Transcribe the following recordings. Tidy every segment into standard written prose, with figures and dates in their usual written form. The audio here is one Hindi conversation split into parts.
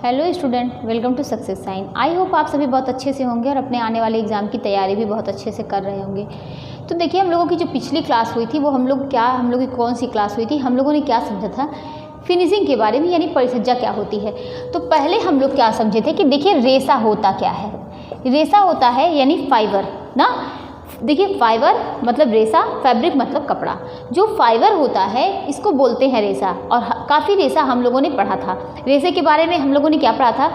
Hello student, welcome to success sign. I hope आप सभी बहुत अच्छे से होंगे और अपने आने वाले एग्ज़ाम की तैयारी भी बहुत अच्छे से कर रहे होंगे। तो देखिए, हम लोगों की जो पिछली क्लास हुई थी वो हम लोग की कौन सी क्लास हुई थी, हम लोगों ने क्या समझा था फिनिशिंग के बारे में, यानी परिसज्जा क्या होती है। तो पहले हम लोग क्या समझे थे कि देखिए रेसा होता क्या है। रेसा होता है यानी फाइबर ना। देखिए फाइबर मतलब रेसा, फैब्रिक मतलब कपड़ा। जो फाइबर होता है इसको बोलते हैं रेसा। और काफ़ी रेसा हम लोगों ने पढ़ा था। रेसे के बारे में हम लोगों ने क्या पढ़ा था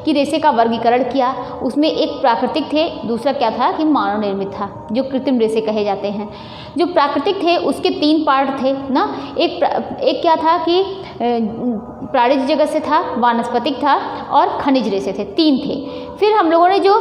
कि रेसे का वर्गीकरण किया। उसमें एक प्राकृतिक थे, दूसरा क्या था कि मानव निर्मित था, जो कृत्रिम रेसे कहे जाते हैं। जो प्राकृतिक थे उसके 3 पार्ट थे ना। एक क्या था कि प्राणिज जगत से था, वानस्पतिक था और खनिज रेसे थे, 3 थे। फिर हम लोगों ने जो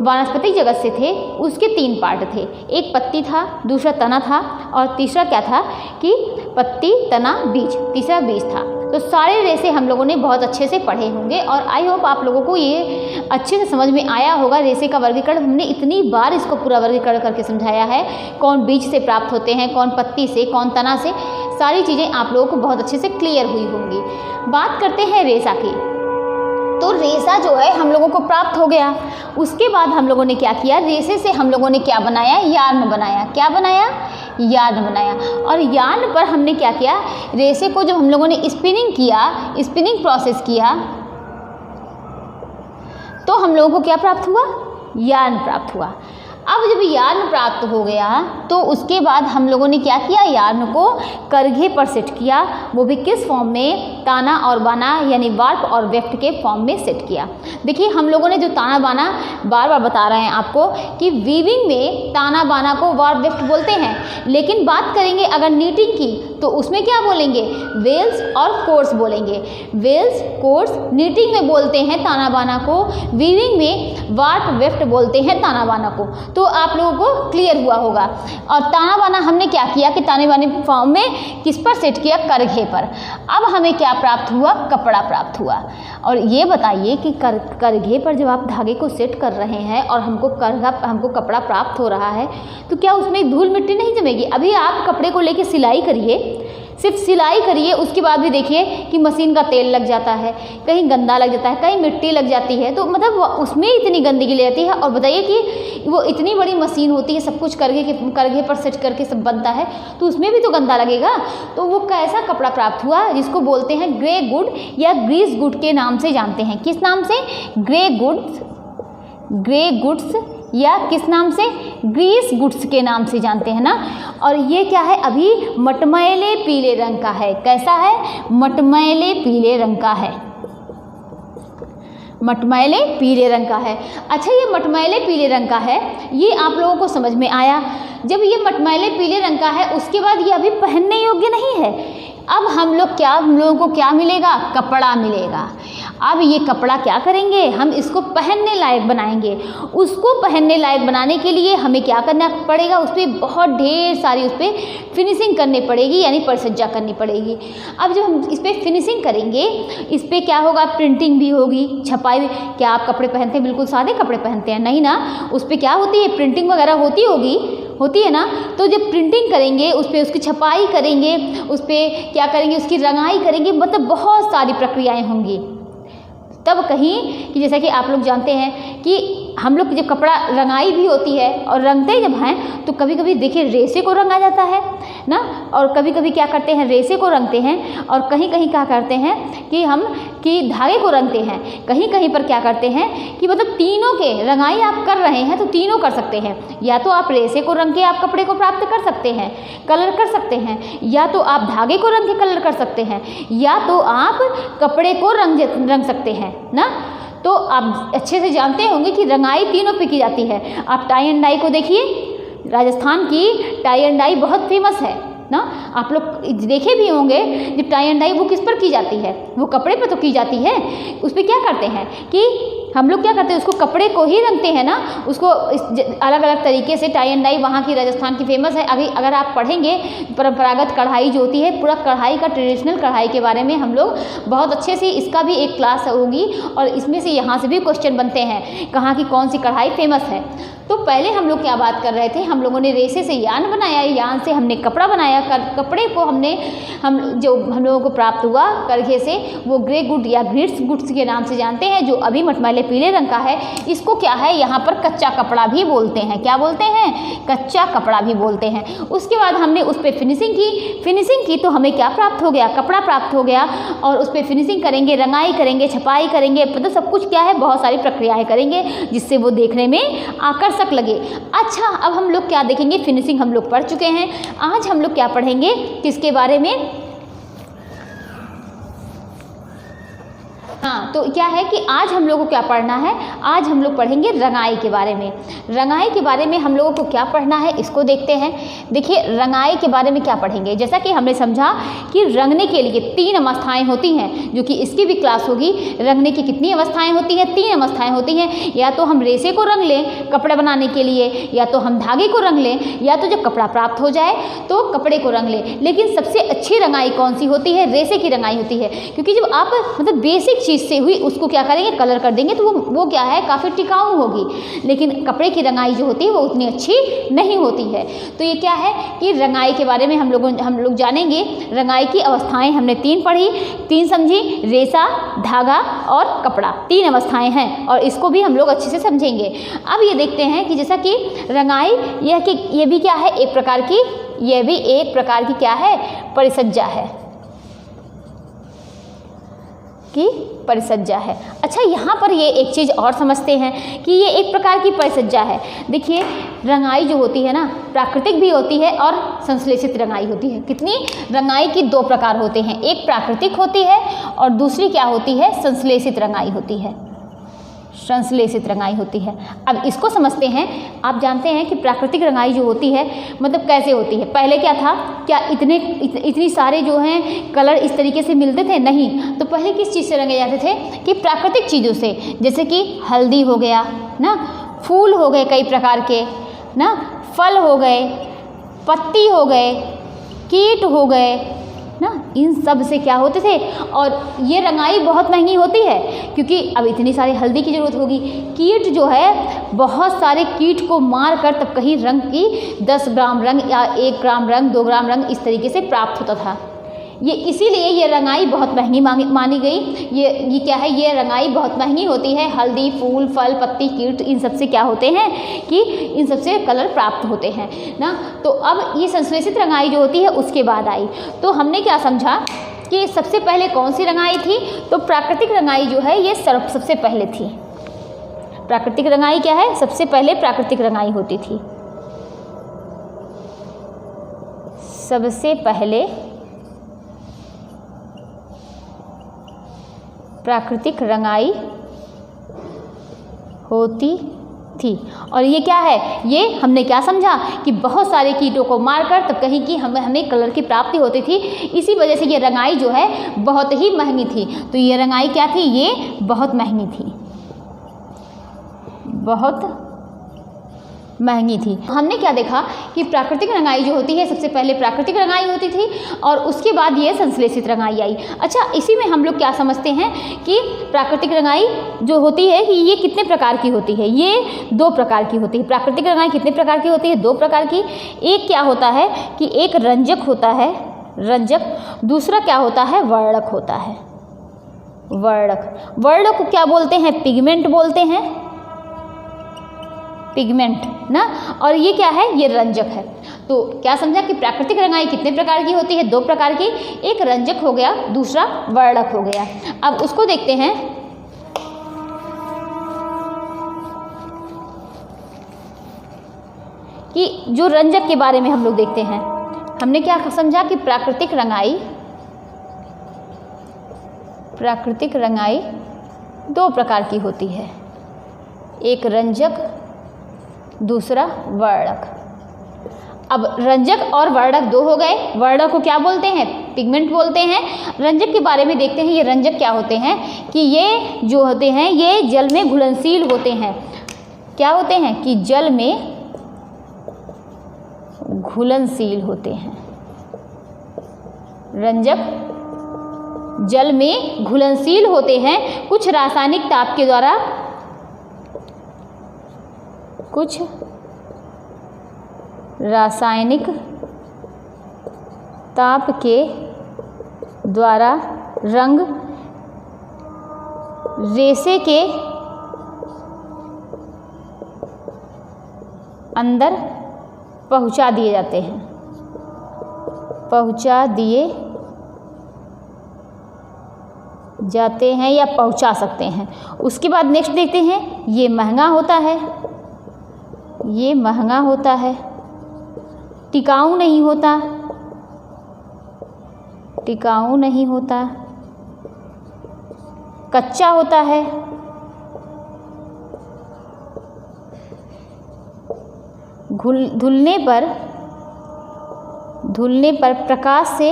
वानस्पतिक जगत से थे उसके 3 पार्ट थे। एक पत्ती था, दूसरा तना था और तीसरा क्या था कि पत्ती, तना, बीज, तीसरा बीज था। तो सारे रेसे हम लोगों ने बहुत अच्छे से पढ़े होंगे और आई होप आप लोगों को ये अच्छे से समझ में आया होगा। रेसे का वर्गीकरण हमने इतनी बार इसको पूरा वर्गीकरण करके समझाया है। कौन बीज से प्राप्त होते हैं, कौन पत्ती से, कौन तना से, सारी चीज़ें आप लोगों को बहुत अच्छे से क्लियर हुई होंगी। बात करते हैं रेसा की। तो रेसा जो है हम लोगों को प्राप्त हो गया। उसके बाद हम लोगों ने क्या किया, रेसे से हम लोगों ने क्या बनाया, यार्न बनाया। क्या बनाया, यार्न बनाया। और यार्न पर हमने क्या किया, रेसे को जब हम लोगों ने स्पिनिंग किया, स्पिनिंग प्रोसेस किया, तो हम लोगों को क्या प्राप्त हुआ, यार्न प्राप्त हुआ। अब जब यार्न प्राप्त हो गया तो उसके बाद हम लोगों ने क्या किया, यार्न को करघे पर सेट किया। वो भी किस फॉर्म में, ताना और बाना यानी वार्प और वेफ्ट के फॉर्म में सेट किया। देखिए हम लोगों ने जो ताना बाना बार बार बता रहे हैं आपको कि वीविंग में ताना बाना को वार्प वेफ्ट बोलते हैं। लेकिन बात करेंगे अगर नीटिंग की तो उसमें क्या बोलेंगे, वेल्स और कोर्स बोलेंगे। वेल्स, कोर्स नीटिंग में बोलते हैं ताना बाना को, वीविंग में वार्प वेफ्ट बोलते हैं ताना बाना को। तो आप लोगों को क्लियर हुआ होगा। और ताना बाना हमने क्या किया कि ताने बाने फॉर्म में किस पर सेट किया, करघे पर। अब हमें क्या प्राप्त हुआ, कपड़ा प्राप्त हुआ। और ये बताइए कि करघे पर जब आप धागे को सेट कर रहे हैं और हमको कपड़ा प्राप्त हो रहा है तो क्या उसमें धूल मिट्टी नहीं जमेगी। अभी आप कपड़े को लेके सिलाई करिए, सिर्फ सिलाई करिए, उसके बाद भी देखिए कि मशीन का तेल लग जाता है, कहीं गंदा लग जाता है, कहीं मिट्टी लग जाती है। तो मतलब उसमें इतनी गंदगी ले जाती है। और बताइए कि वो इतनी बड़ी मशीन होती है, सब कुछ करघे पर सेट करके सब बनता है, तो उसमें भी तो गंदा लगेगा। तो वो कैसा कपड़ा प्राप्त हुआ, जिसको बोलते हैं ग्रे गुड या ग्रीस गुड के नाम से जानते हैं। किस नाम से, ग्रे गुड्स या किस नाम से, ग्रीस गुड्स के नाम से जानते हैं ना। और ये क्या है, अभी मटमैले पीले रंग का है। कैसा है, मटमैले पीले रंग का है, मटमैले पीले रंग का है। अच्छा, ये मटमैले पीले रंग का है, ये आप लोगों को समझ में आया। जब ये मटमैले पीले रंग का है उसके बाद ये अभी पहनने योग्य नहीं है। अब हम लोगों को क्या मिलेगा, कपड़ा मिलेगा। अब ये कपड़ा क्या करेंगे, हम इसको पहनने लायक बनाएंगे। उसको पहनने लायक बनाने के लिए हमें क्या करना पड़ेगा, उस पर बहुत ढेर सारी उस पर फिनिशिंग करनी पड़ेगी, यानी परिसज्जा करनी पड़ेगी। अब जब हम इस पर फिनिशिंग करेंगे, इस पर क्या होगा, प्रिंटिंग भी होगी, छपाई भी। क्या आप कपड़े पहनते हैं, बिल्कुल सादे कपड़े पहनते हैं, नहीं ना। उस पर क्या होती है, प्रिंटिंग वगैरह होती है ना। तो जब प्रिंटिंग करेंगे, उस पर उसकी छपाई करेंगे, उस पर क्या करेंगे, उसकी रंगाई करेंगे, मतलब बहुत सारी प्रक्रियाएं होंगी। तब कहीं कि जैसा कि आप लोग जानते हैं कि हम लोग जब कपड़ा रंगाई भी होती है और रंगते जब हैं तो कभी कभी देखिए रेसे को रंगा जाता है ना। और कभी कभी क्या करते हैं, रेसे को रंगते हैं। और कहीं कहीं क्या करते हैं कि धागे को रंगते हैं। कहीं कहीं पर क्या करते हैं कि मतलब तीनों के रंगाई आप कर रहे हैं तो तीनों कर सकते हैं। या तो आप रेसे को रंग के आप कपड़े को प्राप्त कर सकते हैं, कलर कर सकते हैं, या तो आप धागे को रंग के कलर कर सकते हैं, या तो आप कपड़े को रंग सकते हैं ना। तो आप अच्छे से जानते होंगे कि रंगाई तीनों पे की जाती है। आप टाई एंड डाई को देखिए, राजस्थान की टाई एंड डाई बहुत फेमस है ना। आप लोग देखे भी होंगे जब टाई एंड डाई वो किस पर की जाती है, वो कपड़े पर तो की जाती है। उस पर क्या करते हैं कि हम लोग क्या करते हैं, उसको कपड़े को ही रंगते हैं ना। उसको अलग अलग तरीके से टाई एंड डाई वहाँ की राजस्थान की फेमस है। अभी अगर आप पढ़ेंगे परंपरागत कढ़ाई जो होती है, पूरा कढ़ाई का ट्रेडिशनल कढ़ाई के बारे में हम लोग बहुत अच्छे से, इसका भी एक क्लास होगी और इसमें से यहाँ से भी क्वेश्चन बनते हैं, कहाँ की कौन सी कढ़ाई फेमस है। तो पहले हम लोग क्या बात कर रहे थे, हम लोगों ने रेसे से यान बनाया, यान से हमने कपड़ा बनाया, कपड़े को हम लोगों को प्राप्त हुआ करघे से, वो ग्रे गुड या ग्रिड्स गुड्स के नाम से जानते हैं, जो अभी मटमैले पीले रंग का है। इसको क्या है, यहाँ पर कच्चा कपड़ा भी बोलते हैं। क्या बोलते हैं? कच्चा कपड़ा भी बोलते हैं। उसके बाद हमने उस पर फिनिशिंग की तो हमें क्या प्राप्त हो गया? कपड़ा प्राप्त हो गया। और उस पर फिनिशिंग करेंगे, रंगाई करेंगे, छपाई करेंगे, मतलब सब कुछ क्या है, बहुत सारी प्रक्रियाएं करेंगे जिससे वो देखने में आकर्षक लगे। अच्छा, अब हम लोग क्या देखेंगे? फिनिशिंग हम लोग पढ़ चुके हैं। आज हम लोग क्या पढ़ेंगे? किसके बारे में? हाँ, तो क्या है कि आज हम लोगों को क्या पढ़ना है? आज हम लोग पढ़ेंगे रंगाई के बारे में। रंगाई के बारे में हम लोगों को क्या पढ़ना है, इसको देखते हैं। देखिए, रंगाई के बारे में क्या पढ़ेंगे? जैसा कि हमने समझा कि रंगने के लिए 3 अवस्थाएं होती हैं, जो कि इसकी भी क्लास होगी। रंगने की कितनी अवस्थाएं होती हैं? 3 अवस्थाएं होती हैं। या तो हम रेसे को रंग लें कपड़े बनाने के लिए, या तो हम धागे को रंग लें, या तो जब कपड़ा प्राप्त हो जाए तो कपड़े को रंग लें। लेकिन सबसे अच्छी रंगाई कौन सी होती है? रेसे की रंगाई होती है, क्योंकि जब आप मतलब बेसिक चीज़ से हुई उसको क्या करेंगे? कलर कर देंगे, तो वो क्या है, काफ़ी टिकाऊ होगी। लेकिन कपड़े की रंगाई जो होती है वो उतनी अच्छी नहीं होती है। तो ये क्या है कि रंगाई के बारे में हम लोग जानेंगे। रंगाई की अवस्थाएं हमने 3 पढ़ी, 3 समझी, रेसा, धागा और कपड़ा, 3 अवस्थाएं हैं, और इसको भी हम लोग अच्छे से समझेंगे। अब ये देखते हैं कि जैसा कि रंगाई ये भी क्या है, एक प्रकार की, ये भी एक प्रकार की क्या है, परिसज्जा है, कि परिसज्जा है। अच्छा, यहाँ पर ये एक चीज़ और समझते हैं कि ये एक प्रकार की परिसज्जा है। देखिए, रंगाई जो होती है ना, प्राकृतिक भी होती है और संश्लेषित रंगाई होती है। कितनी? रंगाई की 2 प्रकार होते हैं, एक प्राकृतिक होती है और दूसरी क्या होती है? संश्लेषित रंगाई होती है। संश्लेषित रंगाई होती है। अब इसको समझते हैं। आप जानते हैं कि प्राकृतिक रंगाई जो होती है मतलब कैसे होती है? पहले क्या था? क्या इतनी सारे जो हैं कलर इस तरीके से मिलते थे? नहीं। तो पहले किस चीज़ से रंगे जाते थे? कि प्राकृतिक चीज़ों से, जैसे कि हल्दी हो गया ना, फूल हो गए कई प्रकार के ना, फल हो गए, पत्ती हो गए, कीट हो गए ना, इन सब से क्या होते थे। और ये रंगाई बहुत महंगी होती है, क्योंकि अब इतनी सारी हल्दी की ज़रूरत होगी। कीट जो है, बहुत सारे कीट को मार कर तब कहीं रंग की 10 ग्राम रंग या 1 ग्राम रंग, 2 ग्राम रंग इस तरीके से प्राप्त होता था। ये इसीलिए ये रंगाई बहुत महंगी मानी गई। ये क्या है? ये रंगाई बहुत महंगी होती है। हल्दी, फूल, फल, पत्ती, कीट, इन सब से क्या होते हैं कि इन सब से कलर प्राप्त होते हैं ना। तो अब ये संश्लेषित रंगाई जो होती है उसके बाद आई। तो हमने क्या समझा कि सबसे पहले कौन सी रंगाई थी? तो प्राकृतिक रंगाई जो है ये सबसे पहले थी। प्राकृतिक रंगाई क्या है? सबसे पहले प्राकृतिक रंगाई होती थी। सबसे पहले प्राकृतिक रंगाई होती थी। और ये क्या है? ये हमने क्या समझा कि बहुत सारे कीटों को मारकर तब कहीं की हमें कलर की प्राप्ति होती थी। इसी वजह से ये रंगाई जो है बहुत ही महंगी थी। तो ये रंगाई क्या थी? ये बहुत महंगी थी, बहुत महंगी थी। हमने क्या देखा कि प्राकृतिक रंगाई जो होती है, सबसे पहले प्राकृतिक रंगाई होती थी और उसके बाद ये संश्लेषित रंगाई आई। अच्छा, इसी में हम लोग क्या समझते हैं कि प्राकृतिक रंगाई जो होती है कि ये कितने प्रकार की होती है? ये 2 प्रकार की होती है। प्राकृतिक रंगाई कितने प्रकार की होती है? 2 प्रकार की। एक क्या होता है कि एक रंजक होता है, रंजक। दूसरा क्या होता है? वर्णक होता है, वर्णक। वर्णक को क्या बोलते हैं? पिगमेंट बोलते हैं, पिगमेंट ना। और ये क्या है? ये रंजक है। तो क्या समझा कि प्राकृतिक रंगाई कितने प्रकार की होती है? 2 प्रकार की। एक रंजक हो गया, दूसरा वर्णक हो गया। अब उसको देखते हैं। कि जो रंजक के बारे में हम लोग देखते हैं, हमने क्या समझा कि प्राकृतिक रंगाई 2 प्रकार की होती है, एक रंजक, दूसरा वर्णक। अब रंजक और वर्णक 2 हो गए। वर्णक को क्या बोलते हैं? पिगमेंट बोलते हैं। रंजक के बारे में देखते हैं। ये रंजक क्या होते हैं कि ये जो होते हैं ये जल में घुलनशील होते हैं। क्या होते हैं कि जल में घुलनशील होते हैं। रंजक जल में घुलनशील होते हैं, कुछ रासायनिक ताप के द्वारा कुछ रासायनिक ताप के द्वारा रंग रेशे के अंदर पहुंचा दिए जाते हैं, पहुंचा दिए जाते हैं या पहुंचा सकते हैं। उसके बाद नेक्स्ट देखते हैं, ये महंगा होता है, ये महंगा होता है, टिकाऊ नहीं होता, टिकाऊ नहीं होता, कच्चा होता है, धुलने पर प्रकाश से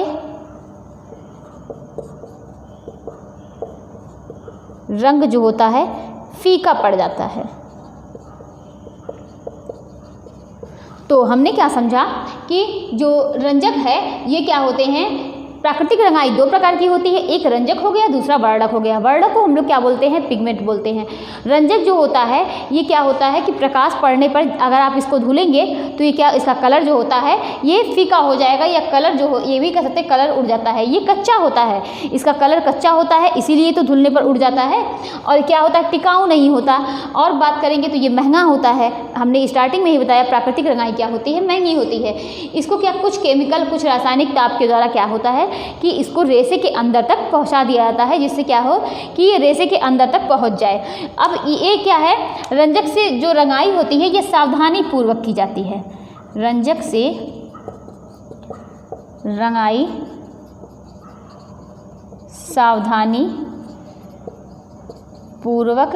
रंग जो होता है फीका पड़ जाता है। तो हमने क्या समझा कि जो रंजक है ये क्या होते हैं, प्राकृतिक रंगाई दो प्रकार की होती है, एक रंजक हो गया, दूसरा वर्णक हो गया। वर्णक को हम लोग क्या बोलते हैं, पिगमेंट बोलते हैं। रंजक जो होता है ये क्या होता है कि प्रकाश पड़ने पर अगर आप इसको धुलेंगे तो ये क्या, इसका कलर जो होता है ये फीका हो जाएगा, या कलर जो हो, ये भी कह सकते हैं कलर उड़ जाता है। ये कच्चा होता है, इसका कलर कच्चा होता है, इसीलिए तो धुलने पर उड़ जाता है। और क्या होता है, टिकाऊ नहीं होता। और बात करेंगे तो ये महंगा होता है। हमने स्टार्टिंग में ही बताया प्राकृतिक रंगाई क्या होती है, महंगी होती है। इसको क्या कुछ केमिकल, कुछ रासायनिक ताप के द्वारा क्या होता है कि इसको रेशे के अंदर तक पहुंचा दिया जाता है, जिससे क्या हो कि ये रेशे के अंदर तक पहुंच जाए। अब ये क्या है, रंजक से जो रंगाई होती है ये सावधानी पूर्वक की जाती है। रंजक से रंगाई सावधानी पूर्वक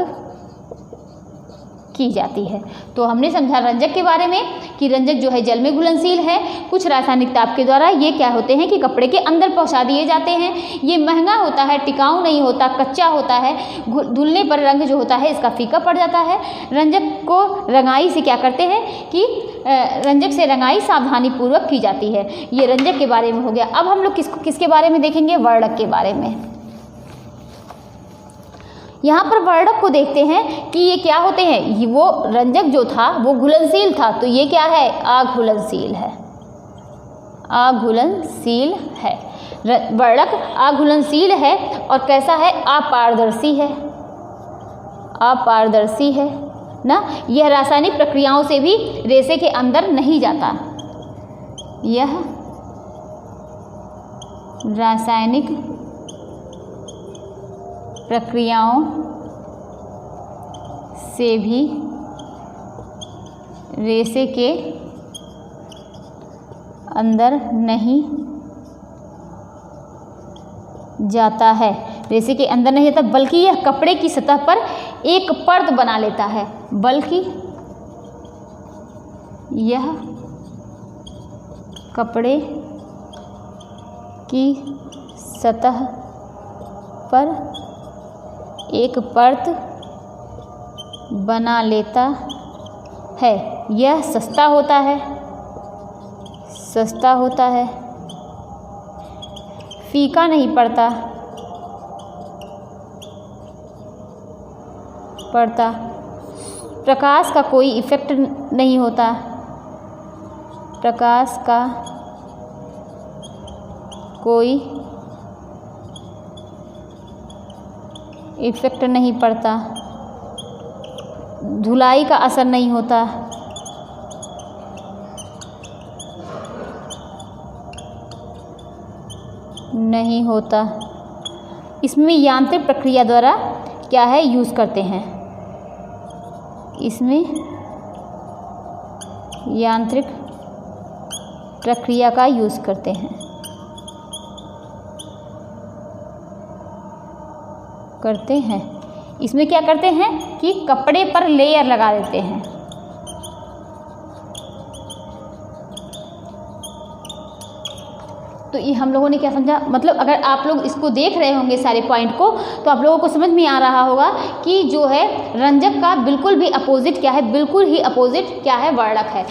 की जाती है। तो हमने समझा रंजक के बारे में कि रंजक जो है जल में घुलनशील है, कुछ रासायनिक ताप के द्वारा ये क्या होते हैं कि कपड़े के अंदर पहुंचा दिए जाते हैं। ये महंगा होता है, टिकाऊ नहीं होता, कच्चा होता है, धुलने पर रंग जो होता है इसका फीका पड़ जाता है। रंजक को रंगाई से क्या करते हैं कि रंजक से रंगाई सावधानी पूर्वक की जाती है। ये रंजक के बारे में हो गया। अब हम लोग किसके बारे में देखेंगे, वर्णक के बारे में। यहाँ पर वर्णक को देखते हैं कि ये क्या होते हैं। ये वो रंजक जो था वो घुलनशील था, तो ये क्या है, अघुलनशील है, अघुलनशील है। वर्णक अघुलनशील है और कैसा है, अपारदर्शी है, अपारदर्शी है ना। यह रासायनिक प्रक्रियाओं से भी रेशे के अंदर नहीं जाता। यह रासायनिक प्रक्रियाओं से भी रेशे के अंदर नहीं जाता है, रेशे के अंदर नहीं जाता, बल्कि यह कपड़े की सतह पर एक परत बना लेता है, बल्कि यह कपड़े की सतह पर एक परत बना लेता है। यह सस्ता होता है, सस्ता होता है, फीका नहीं पड़ता, प्रकाश का कोई इफेक्ट नहीं होता, प्रकाश का कोई इफेक्ट नहीं पड़ता, धुलाई का असर नहीं होता, नहीं होता। इसमें यांत्रिक प्रक्रिया द्वारा क्या है, यूज़ करते हैं, इसमें यांत्रिक प्रक्रिया का यूज़ करते हैं, करते हैं। इसमें क्या करते हैं कि कपड़े पर लेयर लगा देते हैं, तो ये हम लोगों ने क्या समझा, मतलब अगर आप लोग इसको देख रहे होंगे सारे पॉइंट को तो आप लोगों को समझ में आ रहा होगा कि जो है रंजक का बिल्कुल भी अपोजिट क्या है, बिल्कुल ही अपोजिट क्या है, वर्णक है।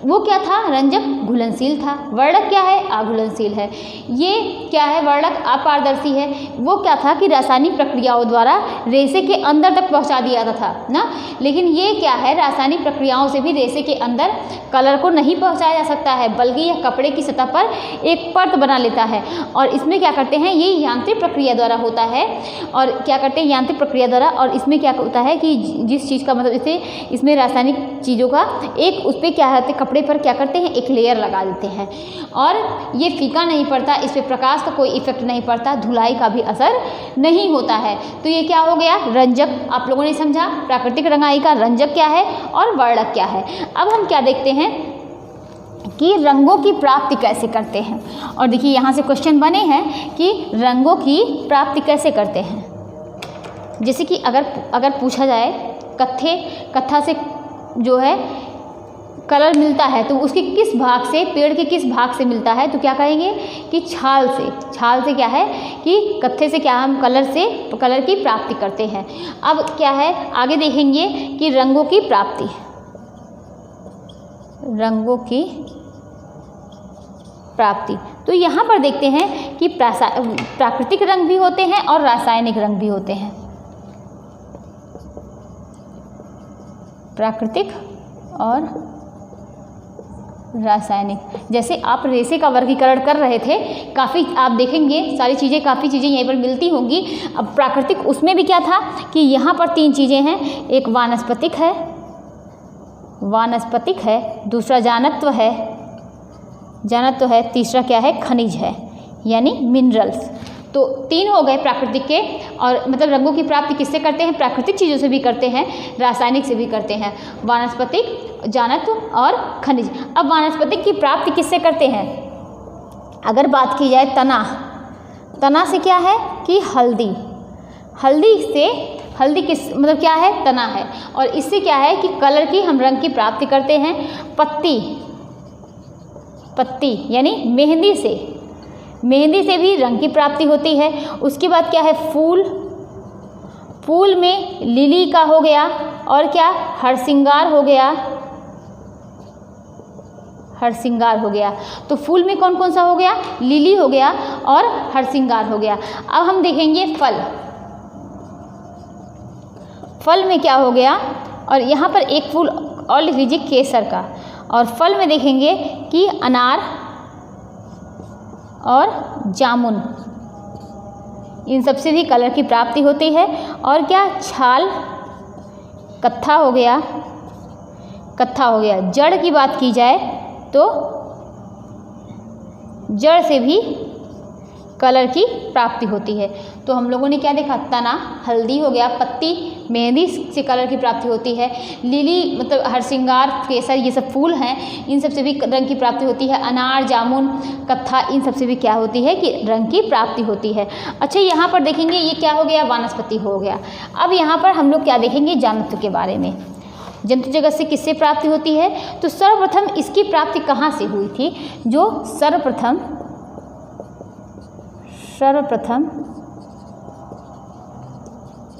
वो क्या था, रंजक घुलनशील था, वर्णक क्या है, अघुलनशील है। ये क्या है, वर्णक अपारदर्शी है। वो क्या था कि रासायनिक प्रक्रियाओं द्वारा रेशे के अंदर तक पहुंचा दिया जाता था ना, लेकिन ये क्या है, रासायनिक प्रक्रियाओं से भी रेशे के अंदर कलर को नहीं पहुंचाया जा सकता है, बल्कि यह कपड़े की सतह पर एक परत बना लेता है। और इसमें क्या करते हैं, ये यांत्रिक प्रक्रिया द्वारा होता है। और क्या करते हैं, यांत्रिक प्रक्रिया द्वारा। और इसमें क्या होता है कि जिस चीज़ का मतलब इसमें रासायनिक चीज़ों का एक उस पर क्या है, कपड़े पर क्या करते हैं, एक लेयर लगा देते हैं और ये फीका नहीं पड़ता, इस पर प्रकाश का कोई इफेक्ट नहीं पड़ता, धुलाई का भी असर नहीं होता है। तो ये क्या हो गया, रंजक। आप लोगों ने समझा प्राकृतिक रंगाई का रंजक क्या है और वर्णक क्या है। अब हम क्या देखते हैं कि रंगों की प्राप्ति कैसे करते हैं। और देखिए यहाँ से क्वेश्चन बने हैं कि रंगों की प्राप्ति कैसे करते हैं। जैसे कि अगर पूछा जाए कत्था से जो है कलर मिलता है तो उसके किस भाग से, पेड़ के किस भाग से मिलता है, तो क्या कहेंगे कि छाल से क्या है कि कत्थे से क्या हम कलर की प्राप्ति करते हैं। अब क्या है, आगे देखेंगे कि रंगों की प्राप्ति। तो यहाँ पर देखते हैं कि प्राकृतिक रंग भी होते हैं और रासायनिक रंग भी होते हैं। प्राकृतिक और रासायनिक। जैसे आप रेशे का वर्गीकरण कर रहे थे, काफ़ी आप देखेंगे काफ़ी चीज़ें यहीं पर मिलती होंगी। अब प्राकृतिक उसमें भी क्या था कि यहाँ पर 3 चीज़ें हैं, एक वानस्पतिक है, दूसरा जानत्व है, तीसरा क्या है, खनिज है, यानी मिनरल्स। तो 3 हो गए प्राकृतिक के। और मतलब रंगों की प्राप्ति किससे करते हैं, प्राकृतिक चीज़ों से भी करते हैं, रासायनिक से भी करते हैं, वानस्पतिक, जानत्व और खनिज। अब वानस्पतिक की प्राप्ति किससे करते हैं, अगर बात की जाए तना से क्या है कि हल्दी किस मतलब क्या है, तना है। और इससे क्या है कि कलर की हम रंग की प्राप्ति करते हैं। पत्ती यानी मेहंदी से भी रंग की प्राप्ति होती है। उसके बाद क्या है, फूल में लिली का हो गया और क्या, हरसिंगार हो गया। तो फूल में कौन कौन सा हो गया, लिली हो गया और हरसिंगार हो गया। अब हम देखेंगे फल में क्या हो गया, और यहाँ पर एक फूल और लिख लीजिए केसर का। और फल में देखेंगे कि अनार और जामुन, इन सब से भी कलर की प्राप्ति होती है। और क्या, छाल कत्था हो गया। जड़ की बात की जाए तो जड़ से भी कलर की प्राप्ति होती है। तो हम लोगों ने क्या देखा, तना हल्दी हो गया, पत्ती मेहंदी से कलर की प्राप्ति होती है, लिली मतलब हरसिंगार, केसर, ये सब फूल हैं, इन सब से भी रंग की प्राप्ति होती है। अनार, जामुन, कत्था, इन सब से भी क्या होती है कि रंग की प्राप्ति होती है। अच्छा, यहाँ पर देखेंगे ये क्या हो गया, वानस्पति हो गया। अब यहाँ पर हम लोग क्या देखेंगे, जानत्व के बारे में। जंतु जगत से किससे प्राप्ति होती है, तो सर्वप्रथम इसकी प्राप्ति कहाँ से हुई थी, जो सर्वप्रथम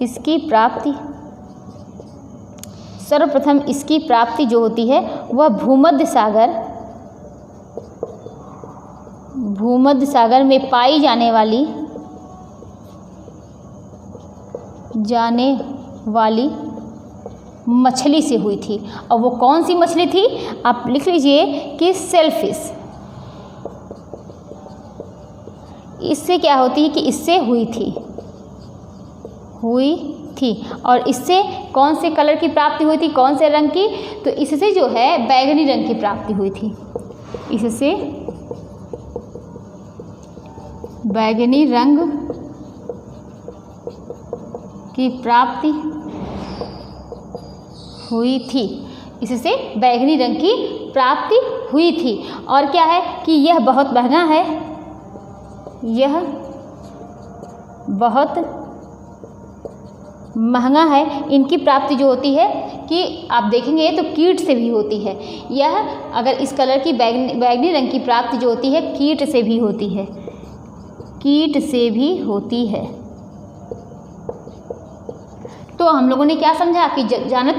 इसकी प्राप्ति जो होती है वह भूमध्य सागर में पाई जाने वाली मछली से हुई थी। और वो कौन सी मछली थी, आप लिख लीजिए कि सेलफिश। इससे क्या होती है कि इससे हुई थी। और इससे कौन से कलर की प्राप्ति हुई थी, कौन से रंग की, तो इससे जो है बैगनी रंग की प्राप्ति हुई थी। इससे बैगनी रंग की प्राप्ति हुई थी। इससे बैगनी रंग की प्राप्ति हुई थी। और क्या है कि यह बहुत महंगा है, यह बहुत महंगा है, इनकी प्राप्ति जो होती है कि आप देखेंगे तो कीट से भी होती है। यह अगर इस कलर की बैगनी रंग की प्राप्ति जो होती है कीट से भी होती है, कीट से भी होती है। तो हम लोगों ने क्या समझा कि जाना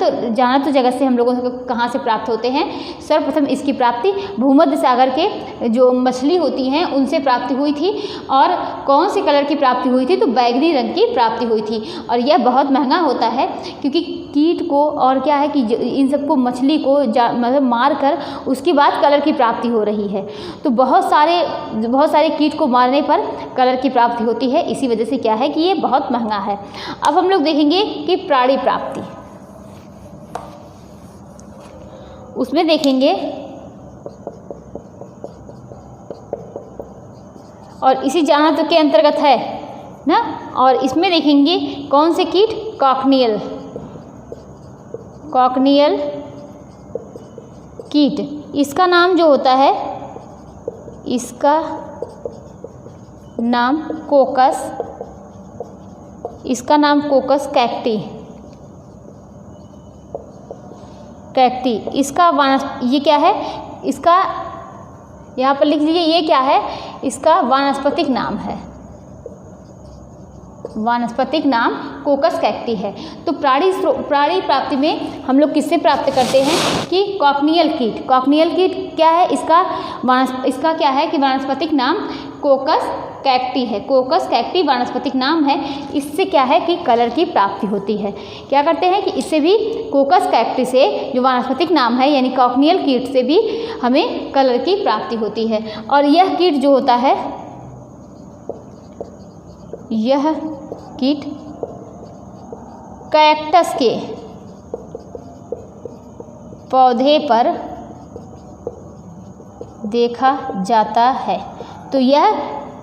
तो जगत से हम लोगों को कहाँ से प्राप्त होते हैं। सर्वप्रथम इसकी प्राप्ति भूमध्य सागर के जो मछली होती हैं उनसे प्राप्ति हुई थी। और कौन से कलर की प्राप्ति हुई थी, तो बैगनी रंग की प्राप्ति हुई थी। और यह बहुत महंगा होता है क्योंकि कीट को और क्या है कि इन सबको मछली को मतलब मार कर उसके बाद कलर की प्राप्ति हो रही है। तो बहुत सारे कीट को मारने पर कलर की प्राप्ति होती है। इसी वजह से क्या है कि ये बहुत महंगा है। अब हम लोग देखेंगे कि प्राणी प्राप्ति, उसमें देखेंगे और इसी जाना के अंतर्गत है ना। और इसमें देखेंगे कौन से कीट, कॉकनियल कीट। इसका नाम जो होता है, इसका नाम कोकस, इसका नाम कोकस कैक्टी। इसका ये क्या है, इसका यहाँ पर लिख लीजिए, ये क्या है, इसका वानस्पतिक नाम है, वानस्पतिक नाम कोकस कैक्टी है। तो प्राणी प्राप्ति में हम लोग किससे प्राप्त करते हैं कि कॉकनियल कीट क्या है, इसका क्या है कि वानस्पतिक नाम कोकस कैक्टी है। कोकस कैक्टी वानस्पतिक नाम है। इससे क्या है कि कलर की प्राप्ति होती है। क्या करते हैं कि इससे भी कोकस कैक्टी से जो वानस्पतिक नाम है यानी कॉकनियल कीट से भी हमें कलर की प्राप्ति होती है। और यह कीट जो होता है, यह कीट कैक्टस के पौधे पर देखा जाता है। तो यह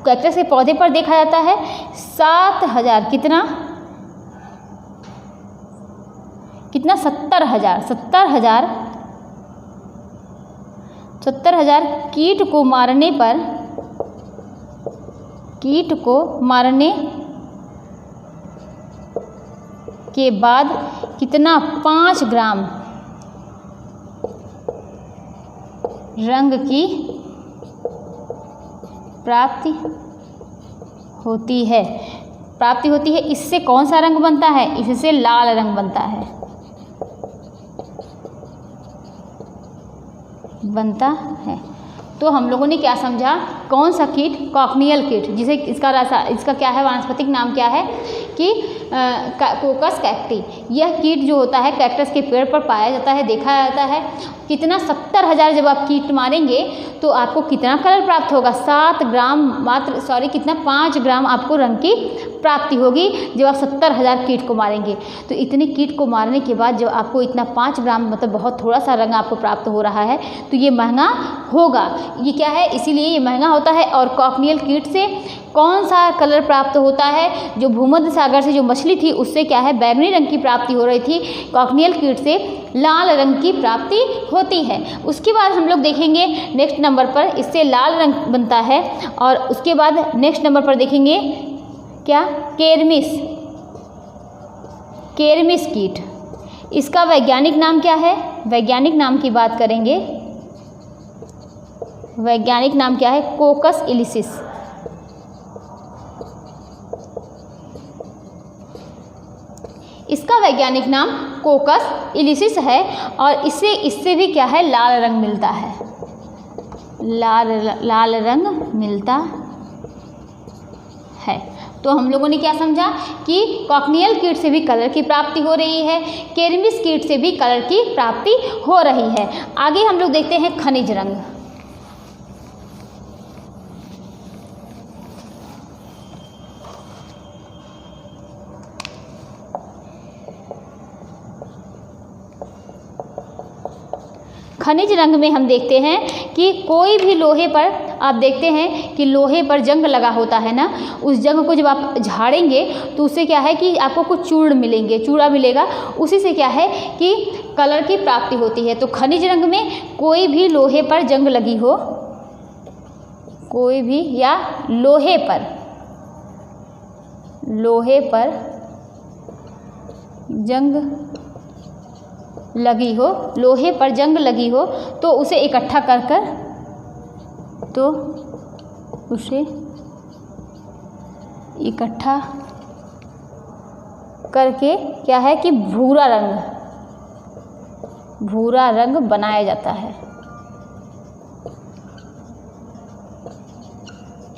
कैक्टस के पौधे पर देखा जाता है। 7,000 कितना 70,000 कीट को मारने के बाद कितना 5 ग्राम रंग की प्राप्ति होती है। इससे कौन सा रंग बनता है, इससे लाल रंग बनता है। तो हम लोगों ने क्या समझा, कौन सा कीट, कॉकनियल कीट, जिसे इसका क्या है, वानस्पतिक नाम क्या है कि कोकस कैक्टी। यह कीट जो होता है कैक्टस के पेड़ पर पाया जाता है, देखा जाता है। कितना 70,000 जब आप कीट मारेंगे तो आपको कितना कलर प्राप्त होगा, 5 ग्राम आपको रंग की प्राप्ति होगी जब आप 70,000 कीट को मारेंगे। तो इतने कीट को मारने के बाद जब आपको इतना 5 ग्राम मतलब बहुत थोड़ा सा रंग आपको प्राप्त हो रहा है तो ये महंगा होगा। ये क्या है, इसीलिए ये महंगा होता है। और कॉकनियल कीट से कौन सा कलर प्राप्त होता है, जो भूमध्य सागर से जो मछली थी उससे क्या है बैगनी रंग की प्राप्ति हो रही थी, कॉकनियल कीट से लाल रंग की प्राप्ति होती है। उसके बाद हम लोग देखेंगे नेक्स्ट नंबर पर इससे लाल रंग बनता है। और उसके बाद नेक्स्ट नंबर पर देखेंगे क्या, केरमिस कीट। इसका वैज्ञानिक नाम क्या है, वैज्ञानिक नाम की बात करेंगे, वैज्ञानिक नाम क्या है, कोकस इलिसिस। इसका वैज्ञानिक नाम कोकस इलिसिस है। और इससे भी क्या है, लाल रंग मिलता है, लाल रंग मिलता है। तो हम लोगों ने क्या समझा कि कॉकनियल कीट से भी कलर की प्राप्ति हो रही है, केरमिस कीट से भी कलर की प्राप्ति हो रही है। आगे हम लोग देखते हैं खनिज रंग। खनिज रंग में हम देखते हैं कि कोई भी लोहे पर आप देखते हैं कि लोहे पर जंग लगा होता है ना, उस जंग को जब आप झाड़ेंगे तो उससे क्या है कि आपको कुछ चूड़ा मिलेगा, उसी से क्या है कि कलर की प्राप्ति होती है। तो खनिज रंग में कोई भी लोहे पर जंग लगी हो, कोई भी या लोहे पर जंग लगी हो, लोहे पर जंग लगी हो तो उसे इकट्ठा कर कर तो उसे इकट्ठा करके क्या है कि भूरा रंग बनाया जाता है।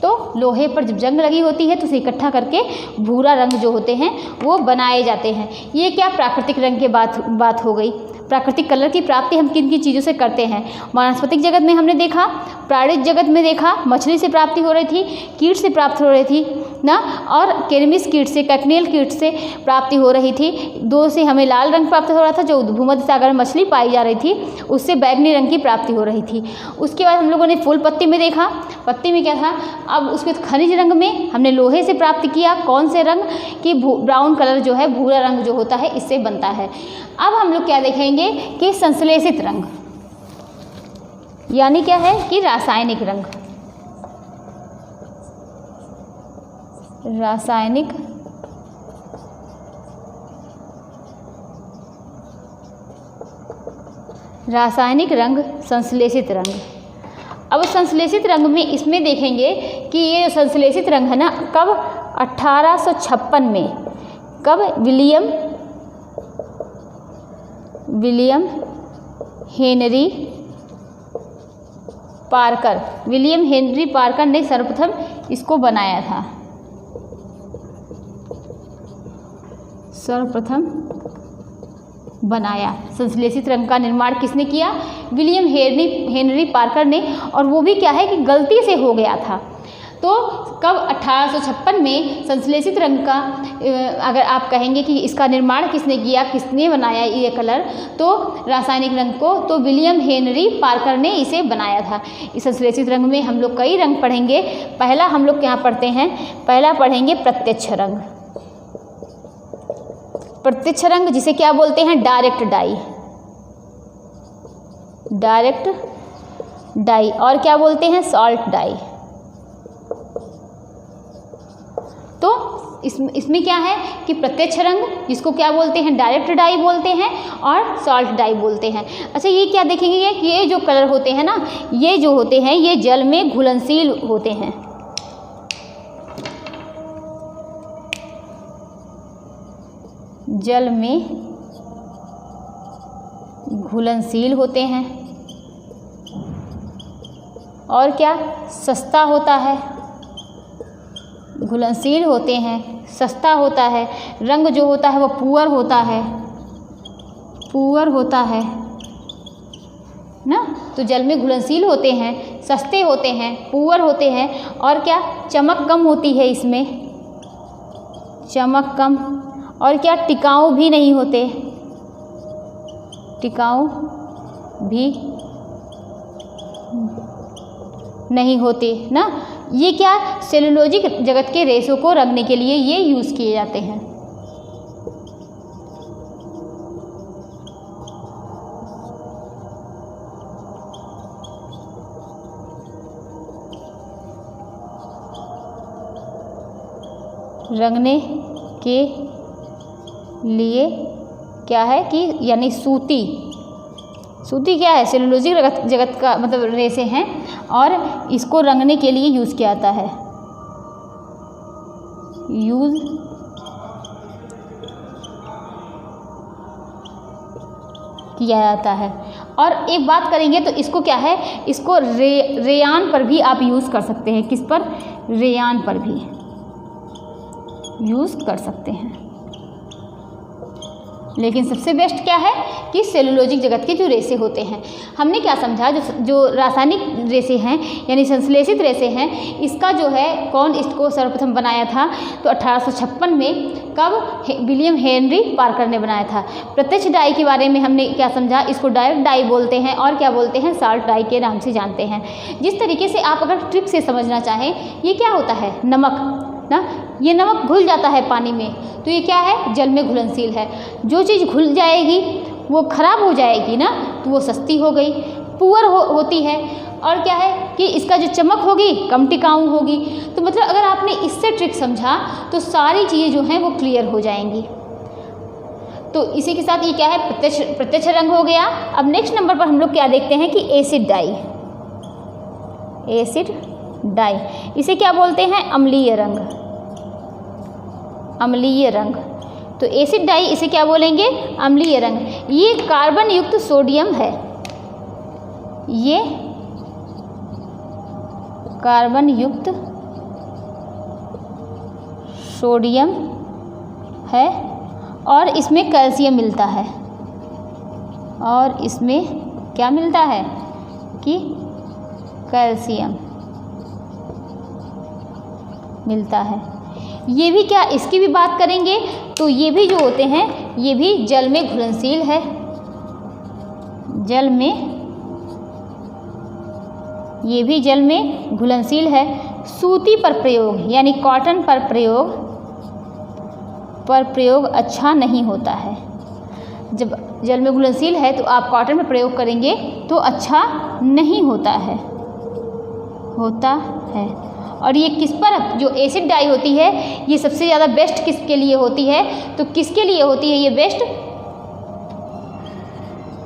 तो लोहे पर जब जंग लगी होती है तो उसे इकट्ठा करके भूरा रंग जो होते हैं वो बनाए जाते हैं। ये क्या प्राकृतिक रंग के बात हो गई। प्राकृतिक कलर की प्राप्ति हम किन किन चीज़ों से करते हैं। वनस्पतिक जगत में हमने देखा, प्राणिज जगत में देखा, मछली से प्राप्ति हो रही थी, कीट से प्राप्त हो रही थी ना, और केरमिस कीट से, कैकनेल कीट से प्राप्ति हो रही थी। दो से हमें लाल रंग प्राप्त हो रहा था, जो भूमध्य सागर में मछली पाई जा रही थी उससे बैगनी रंग की प्राप्ति हो रही थी। उसके बाद हम लोगों ने फूल पत्ती में देखा, पत्ती में क्या था, अब उसके खनिज रंग में हमने लोहे से प्राप्त किया, कौन से रंग कि ब्राउन कलर जो है, भूरा रंग जो होता है इससे बनता है। अब हम लोग क्या देखेंगे कि संश्लेषित रंग यानी क्या है कि रासायनिक रंग। रासायनिक रंग, संश्लेषित रंग। अब संश्लेषित रंग में इसमें देखेंगे कि ये संश्लेषित रंग है ना, कब 1856 में, कब विलियम हेनरी पार्कर ने सर्वप्रथम इसको बनाया था। संश्लेषित रंग का निर्माण किसने किया? विलियम हेनरी पार्कर ने। और वो भी क्या है कि गलती से हो गया था। तो कब 1856 में संश्लेषित रंग का अगर आप कहेंगे कि इसका निर्माण किसने किया, किसने बनाया ये कलर, तो रासायनिक रंग को, तो विलियम हेनरी पार्कर ने इसे बनाया था। इस संश्लेषित रंग में हम लोग कई रंग पढ़ेंगे। पहला हम लोग क्या पढ़ते हैं, पहला पढ़ेंगे प्रत्यक्ष रंग। प्रत्यक्ष रंग जिसे क्या बोलते हैं? डायरेक्ट डाई, और क्या बोलते हैं? Salt dye. तो इसमें क्या है कि प्रत्यक्ष रंग जिसको क्या बोलते हैं? डायरेक्ट डाई बोलते हैं और सॉल्ट डाई बोलते हैं। अच्छा, ये क्या देखेंगे कि ये जो कलर होते हैं ना, ये जो होते हैं ये जल में घुलनशील होते हैं। जल में घुलनशील होते हैं और क्या? सस्ता होता है। घुलनशील होते हैं, सस्ता होता है। रंग जो होता है वो पुअर होता है ना। तो जल में घुलनशील होते हैं, सस्ते होते हैं, पुअर होते हैं और क्या? चमक कम होती है इसमें, चमक कम, और क्या? टिकाऊ भी नहीं होते, टिकाऊ भी नहीं होते ना। ये क्या? सेलुलोजिक जगत के रेशों को रंगने के लिए ये यूज़ किए जाते हैं। रंगने के लिए क्या है कि यानी सूती क्या है? सेलुलोजिक जगत का मतलब रेशे हैं और इसको रंगने के लिए यूज़ किया जाता है, और एक बात करेंगे तो इसको क्या है, इसको रेयान पर भी आप यूज़ कर सकते हैं। किस पर? रेयान पर भी यूज़ कर सकते हैं। लेकिन सबसे बेस्ट क्या है कि सेलुलोजिक जगत के जो रेशे होते हैं, हमने क्या समझा, जो रासायनिक रेशे हैं यानी संश्लेषित रेशे हैं, इसका जो है कौन इसको सर्वप्रथम बनाया था? तो 1856 में। कब? विलियम हेनरी पार्कर ने बनाया था। प्रत्यक्ष डाई के बारे में हमने क्या समझा? इसको डायरेक्ट डाई बोलते हैं और क्या बोलते हैं? सॉल्ट डाई के नाम से जानते हैं। जिस तरीके से आप अगर ट्रिक से समझना चाहें, ये क्या होता है? नमक ना, ये नमक घुल जाता है पानी में, तो ये क्या है? जल में घुलनशील है। जो चीज़ घुल जाएगी वो खराब हो जाएगी ना, तो वो सस्ती हो गई, पुअर होती है, और क्या है कि इसका जो चमक होगी कम टिकाऊ होगी। तो मतलब अगर आपने इससे ट्रिक समझा तो सारी चीज़ें जो हैं वो क्लियर हो जाएंगी। तो इसी के साथ ये क्या है, प्रत्यक्ष रंग हो गया। अब नेक्स्ट नंबर पर हम लोग क्या देखते हैं कि एसिड डाई। एसिड डाई इसे क्या बोलते हैं, अम्लीय रंग। अम्लीय रंग, तो एसिड डाई इसे क्या बोलेंगे, अम्लीय रंग। ये कार्बन युक्त सोडियम है, ये कार्बन युक्त सोडियम है और इसमें कैल्शियम मिलता है। और इसमें क्या मिलता है कि कैल्शियम मिलता है। ये भी क्या, इसकी भी बात करेंगे तो ये भी जो होते हैं ये भी जल में घुलनशील है। जल में, ये भी जल में घुलनशील है। सूती पर प्रयोग यानी कॉटन पर प्रयोग अच्छा नहीं होता है। जब जल में घुलनशील है तो आप कॉटन में प्रयोग करेंगे तो अच्छा नहीं होता है। और ये किस पर, जो एसिड डाई होती है ये सबसे ज़्यादा बेस्ट किसके लिए होती है, तो किसके लिए होती है ये बेस्ट,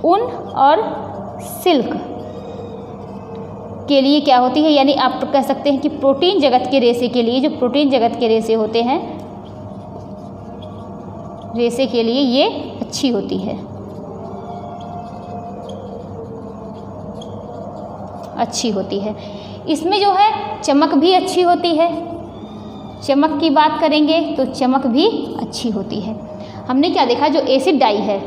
ऊन और सिल्क के लिए क्या होती है, यानी आप कह सकते हैं कि प्रोटीन जगत के रेशे के लिए, जो प्रोटीन जगत के रेशे होते हैं, रेशे के लिए ये अच्छी होती है, अच्छी होती है। इसमें जो है चमक भी अच्छी होती है। चमक की बात करेंगे तो चमक भी अच्छी होती है। हमने क्या देखा, जो एसिड डाई है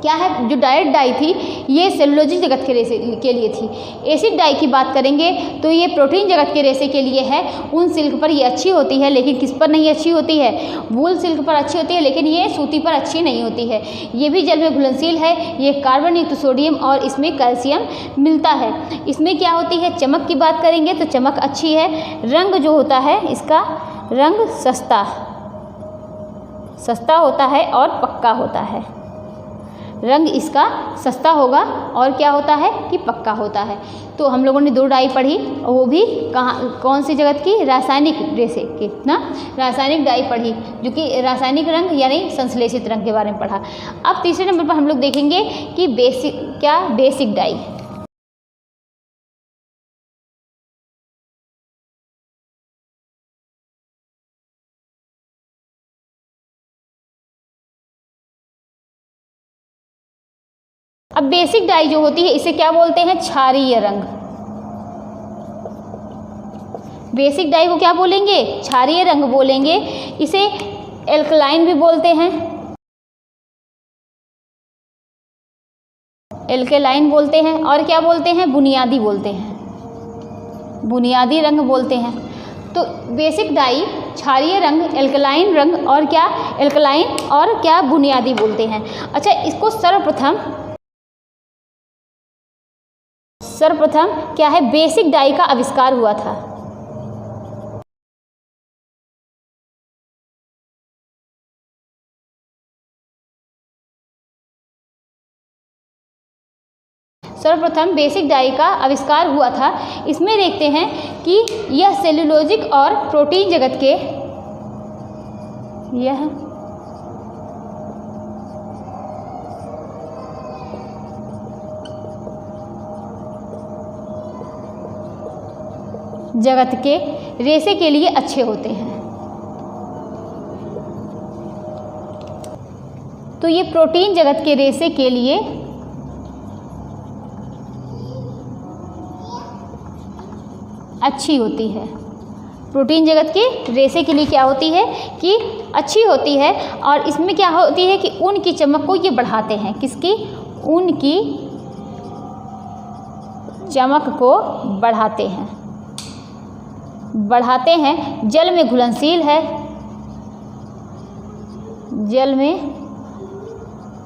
क्या है, जो डायरेक्ट डाई थी ये सेलुलोजिक जगत के रेशे के लिए थी। एसिड डाई की बात करेंगे तो ये प्रोटीन जगत के रेशे के लिए है। ऊन सिल्क पर ये अच्छी होती है, लेकिन किस पर नहीं अच्छी होती है, वूल सिल्क पर अच्छी होती है, लेकिन ये सूती पर अच्छी नहीं होती है। ये भी जल में घुलनशील है, ये कार्बन युक्त सोडियम और इसमें कैल्शियम मिलता है। इसमें क्या होती है, चमक की बात करेंगे तो चमक अच्छी है। रंग जो होता है इसका रंग सस्ता होता है और पक्का होता है। रंग इसका सस्ता होगा और क्या होता है कि पक्का होता है। तो हम लोगों ने 2 डाई पढ़ी, वो भी कौन सी जगत की, रासायनिक रेशे की ना, रासायनिक डाई पढ़ी, जो कि रासायनिक रंग यानी संश्लेषित रंग के बारे में पढ़ा। अब तीसरे नंबर पर हम लोग देखेंगे कि बेसिक डाई। अब बेसिक डाई जो होती है इसे क्या बोलते हैं, क्षारीय रंग। बेसिक डाई को क्या बोलेंगे, क्षारीय रंग बोलेंगे। इसे एल्कलाइन भी बोलते हैं, एल्कलाइन बोलते हैं, और क्या बोलते हैं, बुनियादी बोलते हैं, बुनियादी रंग बोलते हैं। तो बेसिक डाई, क्षारीय रंग, एल्कलाइन रंग और क्या, एल्कलाइन और क्या, बुनियादी बोलते हैं। अच्छा, इसको सर्वप्रथम क्या है, बेसिक डाई का आविष्कार हुआ था। सर्वप्रथम बेसिक डाई का आविष्कार हुआ था। इसमें देखते हैं कि यह सेलुलोजिक और प्रोटीन जगत के, यह जगत के रेशे के लिए अच्छे होते हैं। तो ये प्रोटीन जगत के रेशे के लिए अच्छी होती है। प्रोटीन जगत के रेशे के लिए क्या होती है कि अच्छी होती है। और इसमें क्या होती है कि ऊन की चमक को ये बढ़ाते हैं। किसकी, ऊन की चमक को बढ़ाते हैं। जल में घुलनशील है, जल में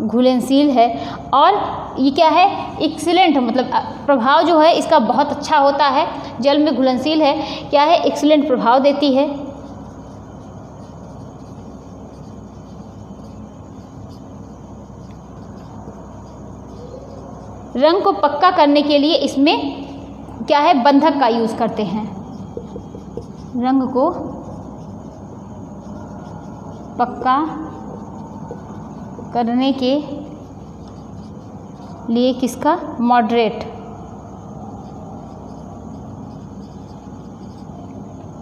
घुलनशील है। और ये क्या है, एक्सीलेंट, मतलब प्रभाव जो है इसका बहुत अच्छा होता है। जल में घुलनशील है, क्या है, एक्सीलेंट प्रभाव देती है। रंग को पक्का करने के लिए इसमें क्या है, बंधक का यूज़ करते हैं। रंग को पक्का करने के लिए किसका, मॉडरेट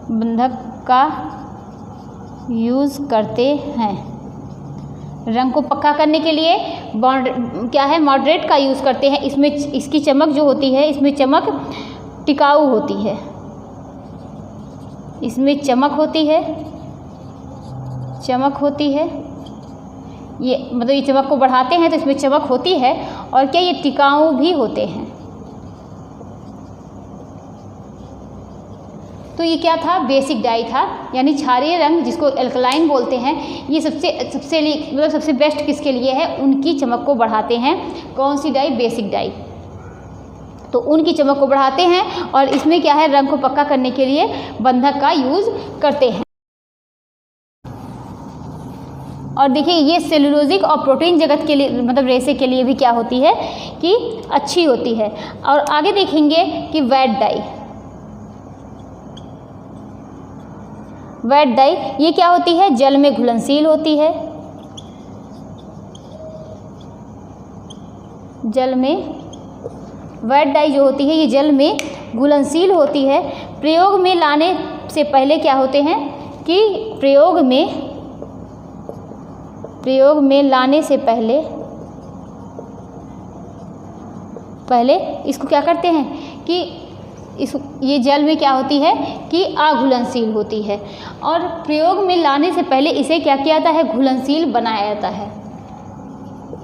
बंधक का यूज़ करते हैं। रंग को पक्का करने के लिए बॉन्ड क्या है, मॉडरेट का यूज़ करते हैं। इसमें इसकी चमक जो होती है, इसमें चमक टिकाऊ होती है, इसमें चमक होती है, चमक होती है, ये मतलब ये चमक को बढ़ाते हैं तो इसमें चमक होती है, और क्या ये टिकाऊ भी होते हैं। तो ये क्या था, बेसिक डाई था, यानी क्षारीय रंग जिसको एल्कलाइन बोलते हैं। ये सबसे बेस्ट किसके लिए है, उनकी चमक को बढ़ाते हैं। कौन सी डाई, बेसिक डाई, तो उनकी चमक को बढ़ाते हैं। और इसमें क्या है, रंग को पक्का करने के लिए बंधक का यूज़ करते हैं। और देखिए ये सेलुलोजिक और प्रोटीन जगत के लिए मतलब रेशे के लिए भी क्या होती है कि अच्छी होती है। और आगे देखेंगे कि वेट डाई, वेट डाई ये क्या होती है, जल में घुलनशील होती है, जल में वेट डाई जो होती है ये जल में घुलनशील होती है। प्रयोग में लाने से पहले क्या होते हैं कि प्रयोग में लाने से पहले इसको क्या करते हैं कि ये जल में क्या होती है कि अघुलनशील होती है। और प्रयोग में लाने से पहले इसे क्या किया जाता है, घुलनशील बनाया जाता है,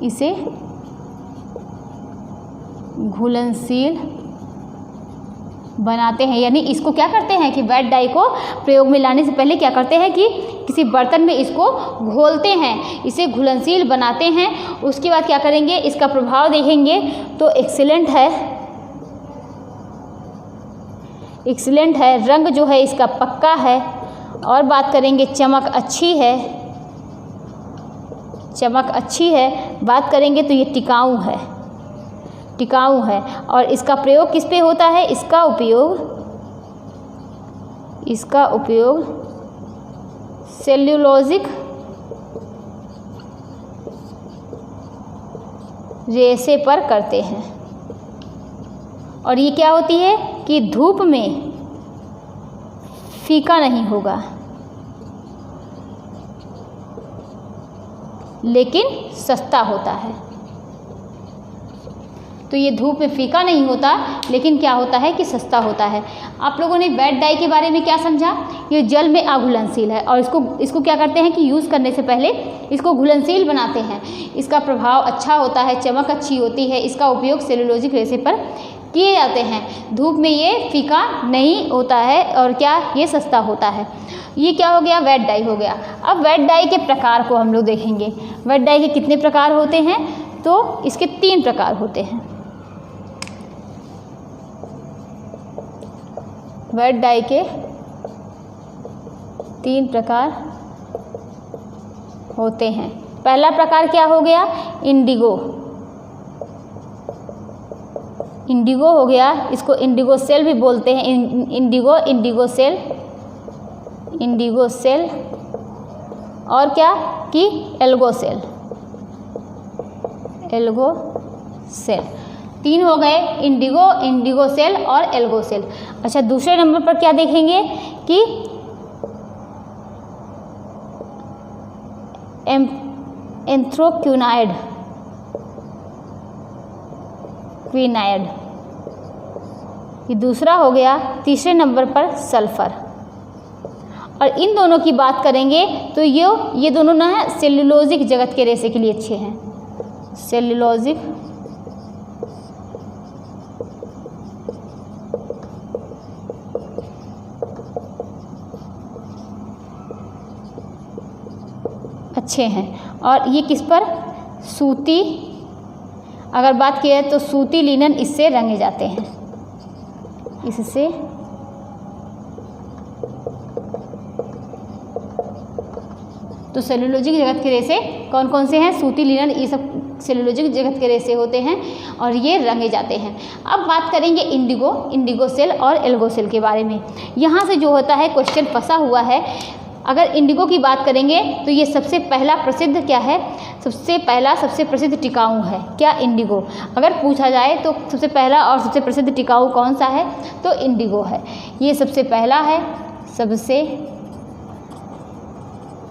इसे घुलनशील बनाते हैं। यानी इसको क्या करते हैं कि वेट डाई को प्रयोग में लाने से पहले क्या करते हैं कि किसी बर्तन में इसको घोलते हैं, इसे घुलनशील बनाते हैं। उसके बाद क्या करेंगे, इसका प्रभाव देखेंगे तो एक्सीलेंट है, रंग जो है इसका पक्का है। और बात करेंगे चमक अच्छी है, बात करेंगे तो ये टिकाऊ है। और इसका प्रयोग किस पे होता है, इसका उपयोग सेल्यूलोजिक रेशे पर करते हैं। और ये क्या होती है कि धूप में फीका नहीं होगा, लेकिन सस्ता होता है। तो ये धूप में फीका नहीं होता, लेकिन क्या होता है कि सस्ता होता है। आप लोगों ने वेट डाई के बारे में क्या समझा, ये जल में अघुलनशील है और इसको क्या करते हैं कि यूज़ करने से पहले इसको घुलनशील बनाते हैं। इसका प्रभाव अच्छा होता है, चमक अच्छी होती है, इसका उपयोग सेलुलोजिक रेशे पर किए जाते हैं। धूप में ये फीका नहीं होता है और क्या ये सस्ता होता है। ये क्या हो गया, वेट डाई हो गया। अब वेट डाई के प्रकार को हम लोग देखेंगे। वेट डाई के कितने प्रकार होते हैं, तो इसके 3 प्रकार होते हैं। वेट डाई के 3 प्रकार होते हैं। पहला प्रकार क्या हो गया, इंडिगो हो गया, इसको इंडिगो सेल भी बोलते हैं। इंडिगो सेल और क्या कि एल्गो सेल 3 हो गए, इंडिगो सेल और एल्गो सेल। अच्छा, दूसरे नंबर पर क्या देखेंगे कि एंथ्रोक्विनाइड ये दूसरा हो गया। तीसरे नंबर पर सल्फर। और इन दोनों की बात करेंगे तो ये दोनों ना है सेल्यूलोजिक जगत के रेशे के लिए अच्छे हैं। सेल्यूलोजिक अच्छे हैं। और ये किस पर, सूती, अगर बात की है तो सूती लिनन इससे रंगे जाते हैं, इससे तो सेलुलोजिक जगत के रेशे कौन कौन से हैं, सूती लिनन, ये सब सेलुलोजिक जगत के रेशे होते हैं और ये रंगे जाते हैं। अब बात करेंगे इंडिगो सेल और एल्गो सेल के बारे में। यहाँ से जो होता है क्वेश्चन फंसा हुआ है अगर इंडिगो की बात करेंगे तो ये सबसे पहला प्रसिद्ध क्या है, सबसे प्रसिद्ध टिकाऊ है क्या, इंडिगो। अगर पूछा जाए तो सबसे पहला और सबसे प्रसिद्ध टिकाऊ कौन सा है, तो इंडिगो है। ये सबसे पहला है, सबसे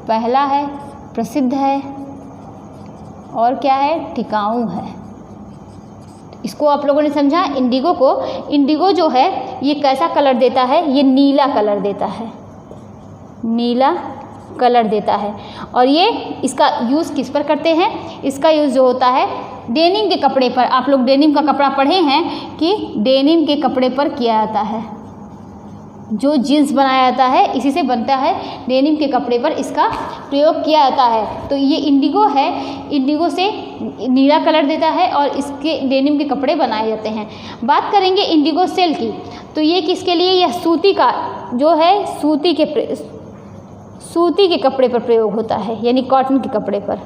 पहला है, प्रसिद्ध है और क्या है, टिकाऊ है। इसको आप लोगों ने समझा। इंडिगो को, इंडिगो जो है ये कैसा कलर देता है, ये नीला कलर देता है, नीला कलर देता है। और ये इसका यूज़ किस पर करते हैं, इसका यूज़ जो होता है डेनिम के कपड़े पर। आप लोग डेनिम का कपड़ा पढ़े हैं कि डेनिम के कपड़े पर किया जाता है, जो जीन्स बनाया जाता है इसी से बनता है, डेनिम के कपड़े पर इसका प्रयोग किया जाता है। तो ये इंडिगो है, इंडिगो से नीला कलर देता है और इसके डेनिम के कपड़े बनाए जाते हैं। बात करेंगे इंडिगो सेल की, तो ये किसके लिए, यह सूती का जो है सूती के कपड़े पर प्रयोग होता है, यानी कॉटन के कपड़े पर।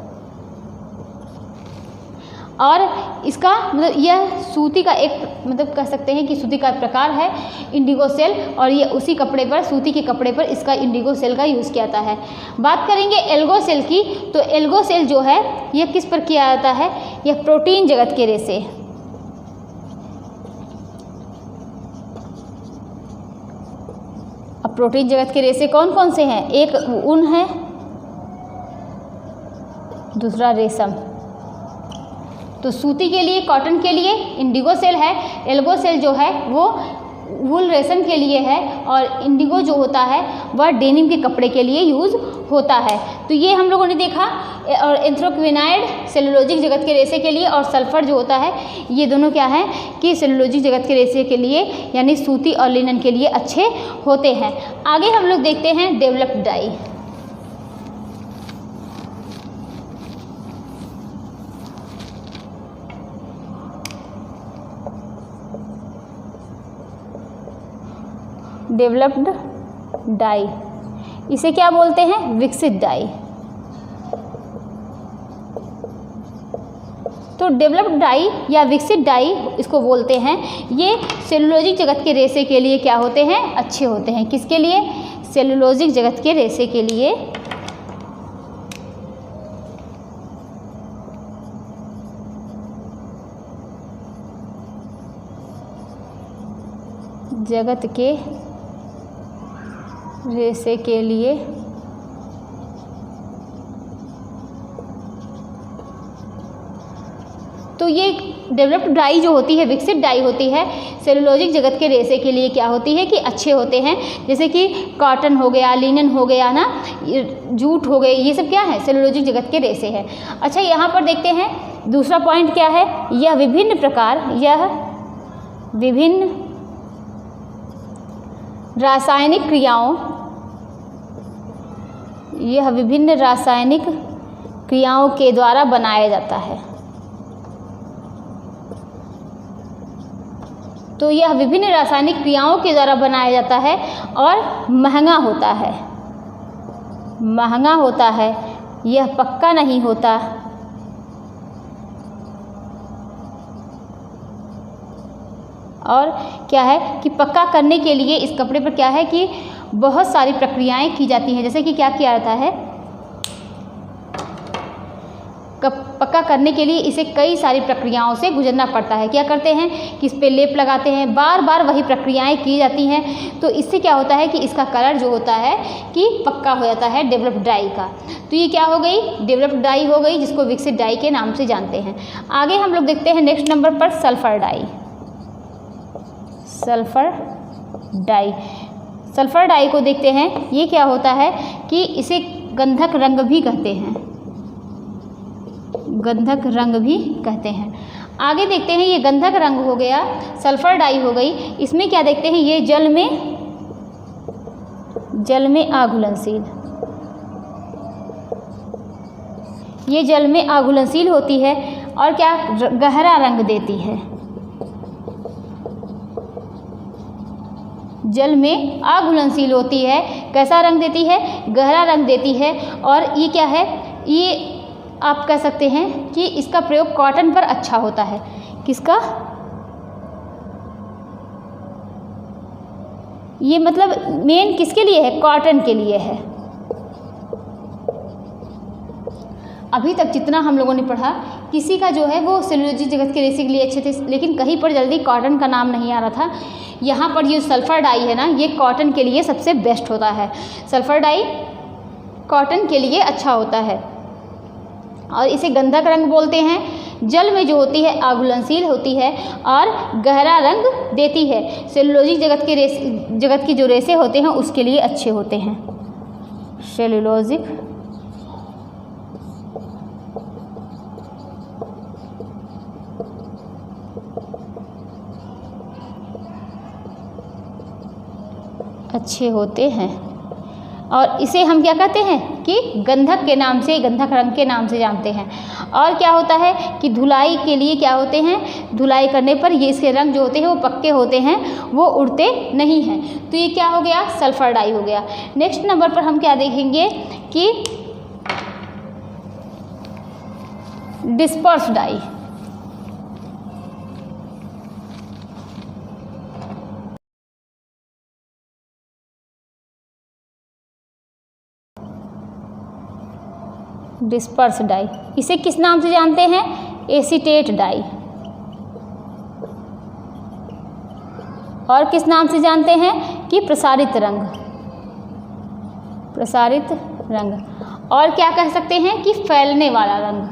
और इसका मतलब यह सूती का एक मतलब कह सकते हैं कि सूती का एक प्रकार है इंडिगो सेल, और ये उसी कपड़े पर, सूती के कपड़े पर इसका इंडिगो सेल का यूज़ किया जाता है। बात करेंगे एल्गो सेल की, तो एल्गो सेल जो है यह किस पर किया जाता है, यह प्रोटीन जगत के रेशे, अब प्रोटीन जगत के रेशे कौन कौन से हैं, एक ऊन है, दूसरा रेशम। तो सूती के लिए, कॉटन के लिए इंडिगो सेल है, एल्गो सेल जो है वो वूल रेशम के लिए है, और इंडिगो जो होता है वह डेनिम के कपड़े के लिए यूज़ होता है। तो ये हम लोगों ने देखा। और एंथ्रोक्विनाइड सेलुलोजिक जगत के रेशे के लिए, और सल्फर जो होता है, ये दोनों क्या हैं कि सेलुलोजिक जगत के रेशे के लिए यानी सूती और लिनन के लिए अच्छे होते हैं। आगे हम लोग देखते हैं डेवलप्ड डाई। डेवलप्ड डाई, इसे क्या बोलते हैं, विकसित डाई। तो डेवलप्ड डाई या विकसित डाई इसको बोलते हैं। ये सेलुलोजिक जगत के रेशे के लिए क्या होते हैं, अच्छे होते हैं। किसके लिए, सेलुलोजिक जगत के रेशे के लिए। जगत के रेशे के लिए तो ये डेवलप्ड डाई जो होती है, विकसित डाई होती है, सेलुलोजिक जगत के रेशे के लिए क्या होती है कि अच्छे होते हैं। जैसे कि कॉटन हो गया, लिनन हो गया ना, जूट हो गए, ये सब क्या है, सेलुलोजिक जगत के रेशे हैं। अच्छा, यहाँ पर देखते हैं दूसरा पॉइंट क्या है, यह विभिन्न रासायनिक क्रियाओं के द्वारा बनाया जाता है। तो यह विभिन्न रासायनिक क्रियाओं के द्वारा बनाया जाता है और महंगा होता है, यह पक्का नहीं होता। और क्या है कि पक्का करने के लिए इस कपड़े पर क्या है कि बहुत सारी प्रक्रियाएं की जाती हैं। जैसे कि क्या किया जाता है, पक्का करने के लिए इसे कई सारी प्रक्रियाओं से गुजरना पड़ता है। क्या करते हैं कि इस पे लेप लगाते हैं, बार बार वही प्रक्रियाएं की जाती हैं। तो इससे क्या होता है कि इसका कलर जो होता है कि पक्का हो जाता है डेवलप्ड डाई का। तो ये क्या हो गई, डेवलप्ड डाई हो गई, जिसको विकसित डाई के नाम से जानते हैं। आगे हम लोग देखते हैं नेक्स्ट नंबर पर सल्फर डाई। सल्फर डाई को देखते हैं। ये क्या होता है कि इसे गंधक रंग भी कहते हैं। आगे देखते हैं, ये गंधक रंग हो गया, सल्फर डाई हो गई। इसमें क्या देखते हैं, ये जल में आघुलनशील होती है और क्या गहरा रंग देती है। जल में आघुलनशील होती है, कैसा रंग देती है, गहरा रंग देती है। और ये क्या है, ये आप कह सकते हैं कि इसका प्रयोग कॉटन पर अच्छा होता है। किसका, ये मतलब मेन किसके लिए है, कॉटन के लिए है। अभी तक जितना हम लोगों ने पढ़ा, किसी का जो है वो सेलुलोजिक जगत के रेसे के लिए अच्छे थे, लेकिन कहीं पर जल्दी कॉटन का नाम नहीं आ रहा था। यहाँ पर ये सल्फ़र डाई है ना, ये कॉटन के लिए सबसे बेस्ट होता है। सल्फ़र डाई कॉटन के लिए अच्छा होता है और इसे गंधक रंग बोलते हैं। जल में जो होती है आघुलनशील होती है और गहरा रंग देती है। सेलुलोजिक जगत के जो रेसे होते हैं उसके लिए अच्छे होते हैं। सेलुलोजिक अच्छे होते हैं और इसे हम क्या कहते हैं कि गंधक के नाम से, गंधक रंग के नाम से जानते हैं। और क्या होता है कि धुलाई के लिए क्या होते हैं, धुलाई करने पर ये इसके रंग जो होते हैं वो पक्के होते हैं, वो उड़ते नहीं हैं। तो ये क्या हो गया, सल्फ़र डाई हो गया। नेक्स्ट नंबर पर हम क्या देखेंगे कि डिस्पर्स डाई। डिस्पर्स डाई, इसे किस नाम से जानते हैं, एसीटेट डाई। और किस नाम से जानते हैं कि प्रसारित रंग, प्रसारित रंग। और क्या कह सकते हैं कि फैलने वाला रंग।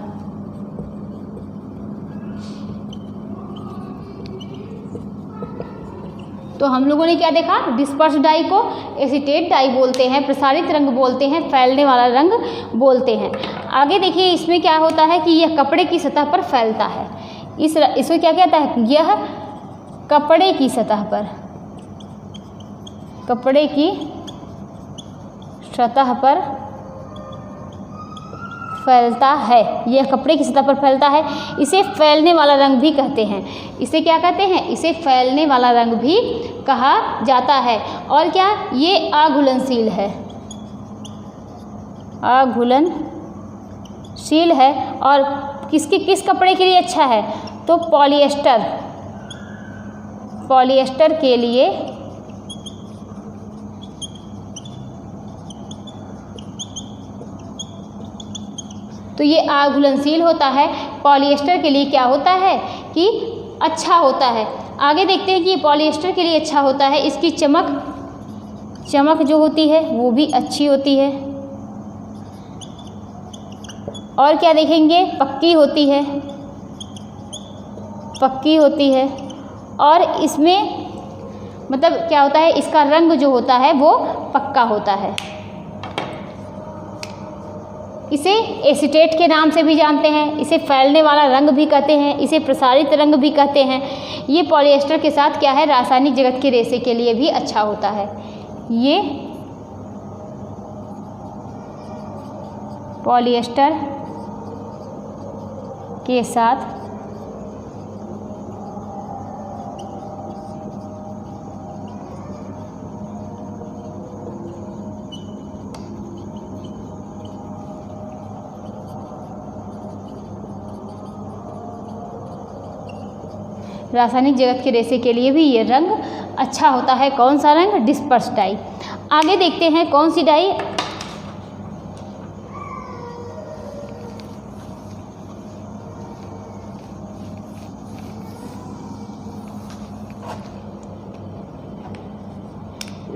तो हम लोगों ने क्या देखा, डिस्पर्स डाई को एसीटेट डाई बोलते हैं, प्रसारित रंग बोलते हैं, फैलने वाला रंग बोलते हैं। आगे देखिए इसमें क्या होता है कि यह कपड़े की सतह पर फैलता है। इसको क्या कहता है, यह कपड़े की सतह पर, कपड़े की सतह पर फैलता है। यह कपड़े की सतह पर फैलता है। इसे फैलने वाला रंग भी कहते हैं। इसे क्या कहते हैं, इसे फैलने वाला रंग भी कहा जाता है। और क्या, ये आघुलनशील है, आघुलनशील है। और किस कपड़े के लिए अच्छा है, तो पॉलिएस्टर, पॉलिएस्टर के लिए तो ये आघुलनशील होता है। पॉलिएस्टर के लिए क्या होता है कि अच्छा होता है। आगे देखते हैं कि पॉलिएस्टर के लिए अच्छा होता है, इसकी चमक जो होती है वो भी अच्छी होती है। और क्या देखेंगे, पक्की होती है, पक्की होती है। और इसमें मतलब क्या होता है, इसका रंग जो होता है वो पक्का होता है। इसे एसीटेट के नाम से भी जानते हैं, इसे फैलने वाला रंग भी कहते हैं, इसे प्रसारित रंग भी कहते हैं। ये पॉलिएस्टर के साथ क्या है, रासायनिक जगत के रेसे के लिए भी अच्छा होता है। ये पॉलिएस्टर के साथ रासायनिक जगत के रेसे के लिए भी ये रंग अच्छा होता है। कौन सा रंग, डिस्पर्स डाई। आगे देखते हैं कौन सी डाई,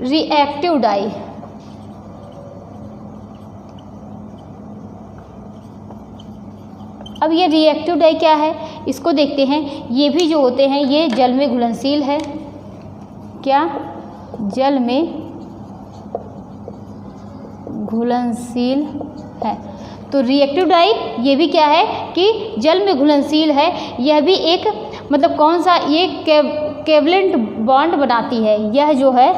रिएक्टिव डाई। अब ये रिएक्टिव डाई क्या है, इसको देखते हैं। ये भी जो होते हैं ये जल में घुलनशील है। क्या, जल में घुलनशील है। तो रिएक्टिव डाई ये भी क्या है कि जल में घुलनशील है। यह भी एक मतलब कौन सा, ये केवलेंट बॉन्ड बनाती है। यह जो है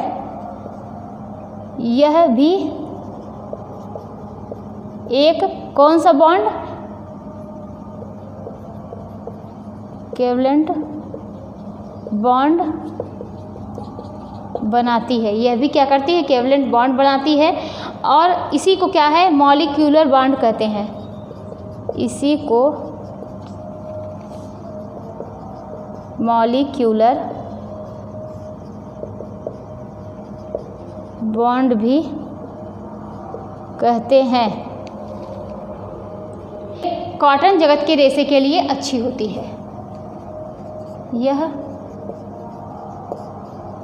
यह भी एक कौन सा बॉन्ड, केवलेंट बॉन्ड बनाती है। यह भी क्या करती है, केवलेंट बॉन्ड बनाती है। और इसी को क्या है, मॉलिक्यूलर बॉन्ड कहते हैं। इसी को मॉलिक्यूलर बॉन्ड भी कहते हैं। कॉटन जगत के रेशे के लिए अच्छी होती है। यह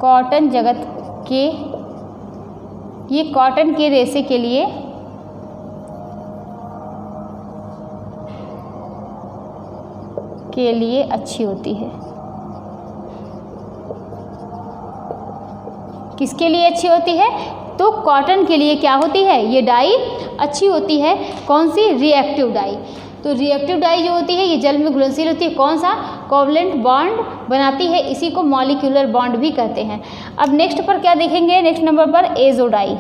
कॉटन जगत के, ये कॉटन के रेशे के लिए अच्छी होती है। किसके लिए अच्छी होती है? तो कॉटन के लिए क्या होती है? ये डाई अच्छी होती है। कौन सी? Reactive dye. तो रिएक्टिव डाई जो होती है ये जल में घुलनशील होती है। कौन सा? कोवलेंट बॉन्ड बनाती है। इसी को मॉलिक्यूलर बॉन्ड भी कहते हैं। अब नेक्स्ट पर क्या देखेंगे? नेक्स्ट नंबर पर एजो डाई।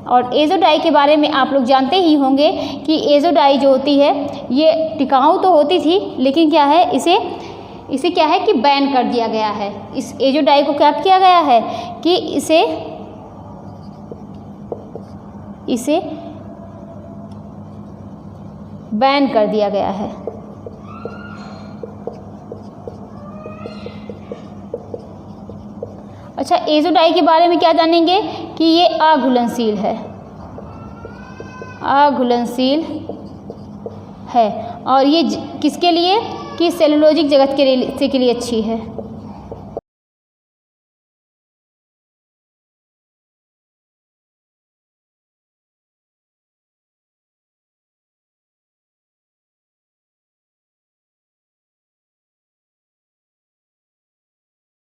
और एजो डाई के बारे में आप लोग जानते ही होंगे कि एजो डाई जो होती है ये टिकाऊ तो होती थी, लेकिन क्या है, इसे क्या है कि बैन कर दिया गया है। इस एजो डाई को क्या किया गया है कि इसे बैन कर दिया गया है। अच्छा, एजो डाई के बारे में क्या जानेंगे कि ये अघुलनशील है, अघुलनशील है। और ये किसके लिए? कि सेलुलोजिक जगत के रेशे के लिए अच्छी है।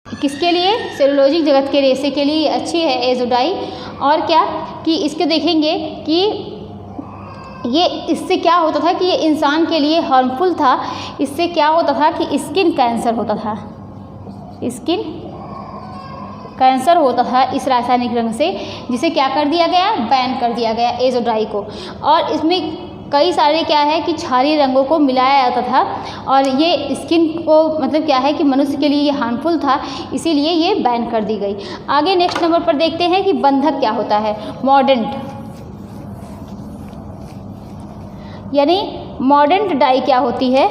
किसके लिए? सेलुलोजिक जगत के रेशे के लिए अच्छी है एजो डाई। और क्या कि इसके देखेंगे कि ये इससे क्या होता था कि ये इंसान के लिए हार्मफुल था। इससे क्या होता था कि स्किन कैंसर होता था, स्किन कैंसर होता था इस रासायनिक रंग से, जिसे क्या कर दिया गया? बैन कर दिया गया एजो डाई को। और इसमें कई सारे क्या है कि क्षारीय रंगों को मिलाया जाता था और ये स्किन को मतलब क्या है कि मनुष्य के लिए ये हार्मफुल था, इसीलिए ये बैन कर दी गई। आगे नेक्स्ट नंबर पर देखते हैं कि बंधक क्या होता है। मॉर्डेंट, यानी मॉर्डेंट डाई क्या होती है?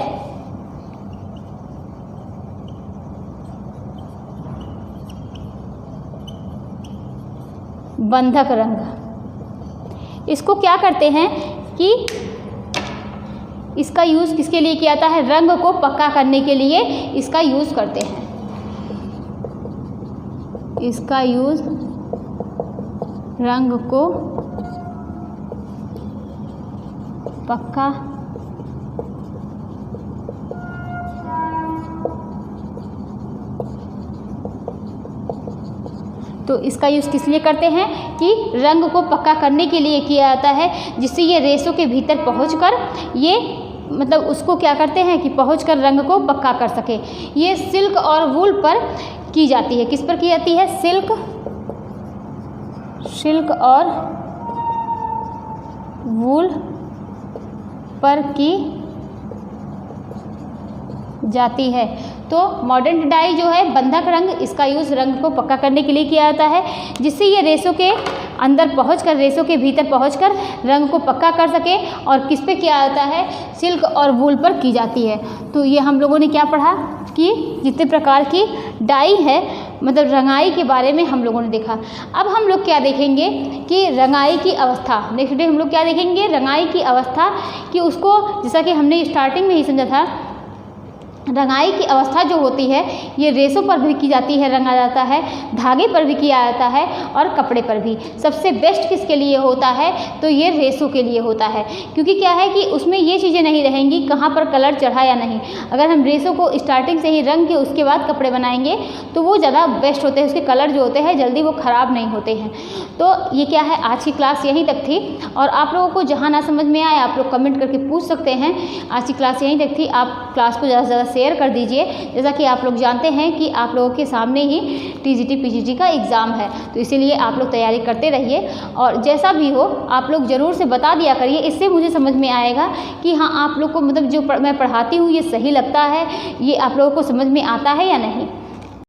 बंधक रंग। इसको क्या करते हैं कि इसका यूज़ किसके लिए किया जाता है? रंग को पक्का करने के लिए इसका यूज़ करते हैं। इसका यूज़ रंग को पक्का तो इसका यूज़ किस लिए करते हैं कि रंग को पक्का करने के लिए किया जाता है, जिससे ये रेशों के भीतर पहुंचकर ये मतलब उसको क्या करते हैं कि पहुंचकर रंग को पक्का कर सके। ये सिल्क और वूल पर की जाती है। किस पर की जाती है? सिल्क और वूल पर की जाती है। तो मॉर्डेंट डाई जो है बंधक रंग, इसका यूज़ रंग को पक्का करने के लिए किया जाता है, जिससे ये रेशों के अंदर पहुंचकर, रेशों के भीतर पहुंचकर रंग को पक्का कर सके। और किस पे किया जाता है? सिल्क और वूल पर की जाती है। तो ये हम लोगों ने क्या पढ़ा कि जितने प्रकार की डाई है मतलब रंगाई के बारे में हम लोगों ने देखा। अब हम लोग क्या देखेंगे कि रंगाई की अवस्था। नेक्स्ट डे हम लोग क्या देखेंगे? रंगाई की अवस्था, कि उसको जैसा कि हमने स्टार्टिंग में ही समझा था, रंगाई की अवस्था जो होती है ये रेशों पर भी की जाती है, रंगा जाता है, धागे पर भी किया जाता है और कपड़े पर भी। सबसे बेस्ट किसके लिए होता है? तो ये रेशों के लिए होता है, क्योंकि क्या है कि उसमें ये चीज़ें नहीं रहेंगी कहाँ पर कलर चढ़ा या नहीं। अगर हम रेशों को स्टार्टिंग से ही रंग के उसके बाद कपड़े बनाएंगे तो वो ज़्यादा बेस्ट होते हैं, उसके कलर जो होते हैं जल्दी वो ख़राब नहीं होते हैं। तो ये क्या है, आज की क्लास यहीं तक थी। और आप लोगों को जहाँ ना समझ में आए आप लोग कमेंट करके पूछ सकते हैं। आज की क्लास यहीं तक थी। आप क्लास को ज़्यादा से ज़्यादा शेयर कर दीजिए। जैसा कि आप लोग जानते हैं कि आप लोगों के सामने ही टीजीटी पीजीटी का एग्ज़ाम है, तो इसीलिए आप लोग तैयारी करते रहिए। और जैसा भी हो आप लोग ज़रूर से बता दिया करिए, इससे मुझे समझ में आएगा कि हाँ आप लोग को मतलब जो मैं पढ़ाती हूँ ये सही लगता है, ये आप लोगों को समझ में आता है या नहीं।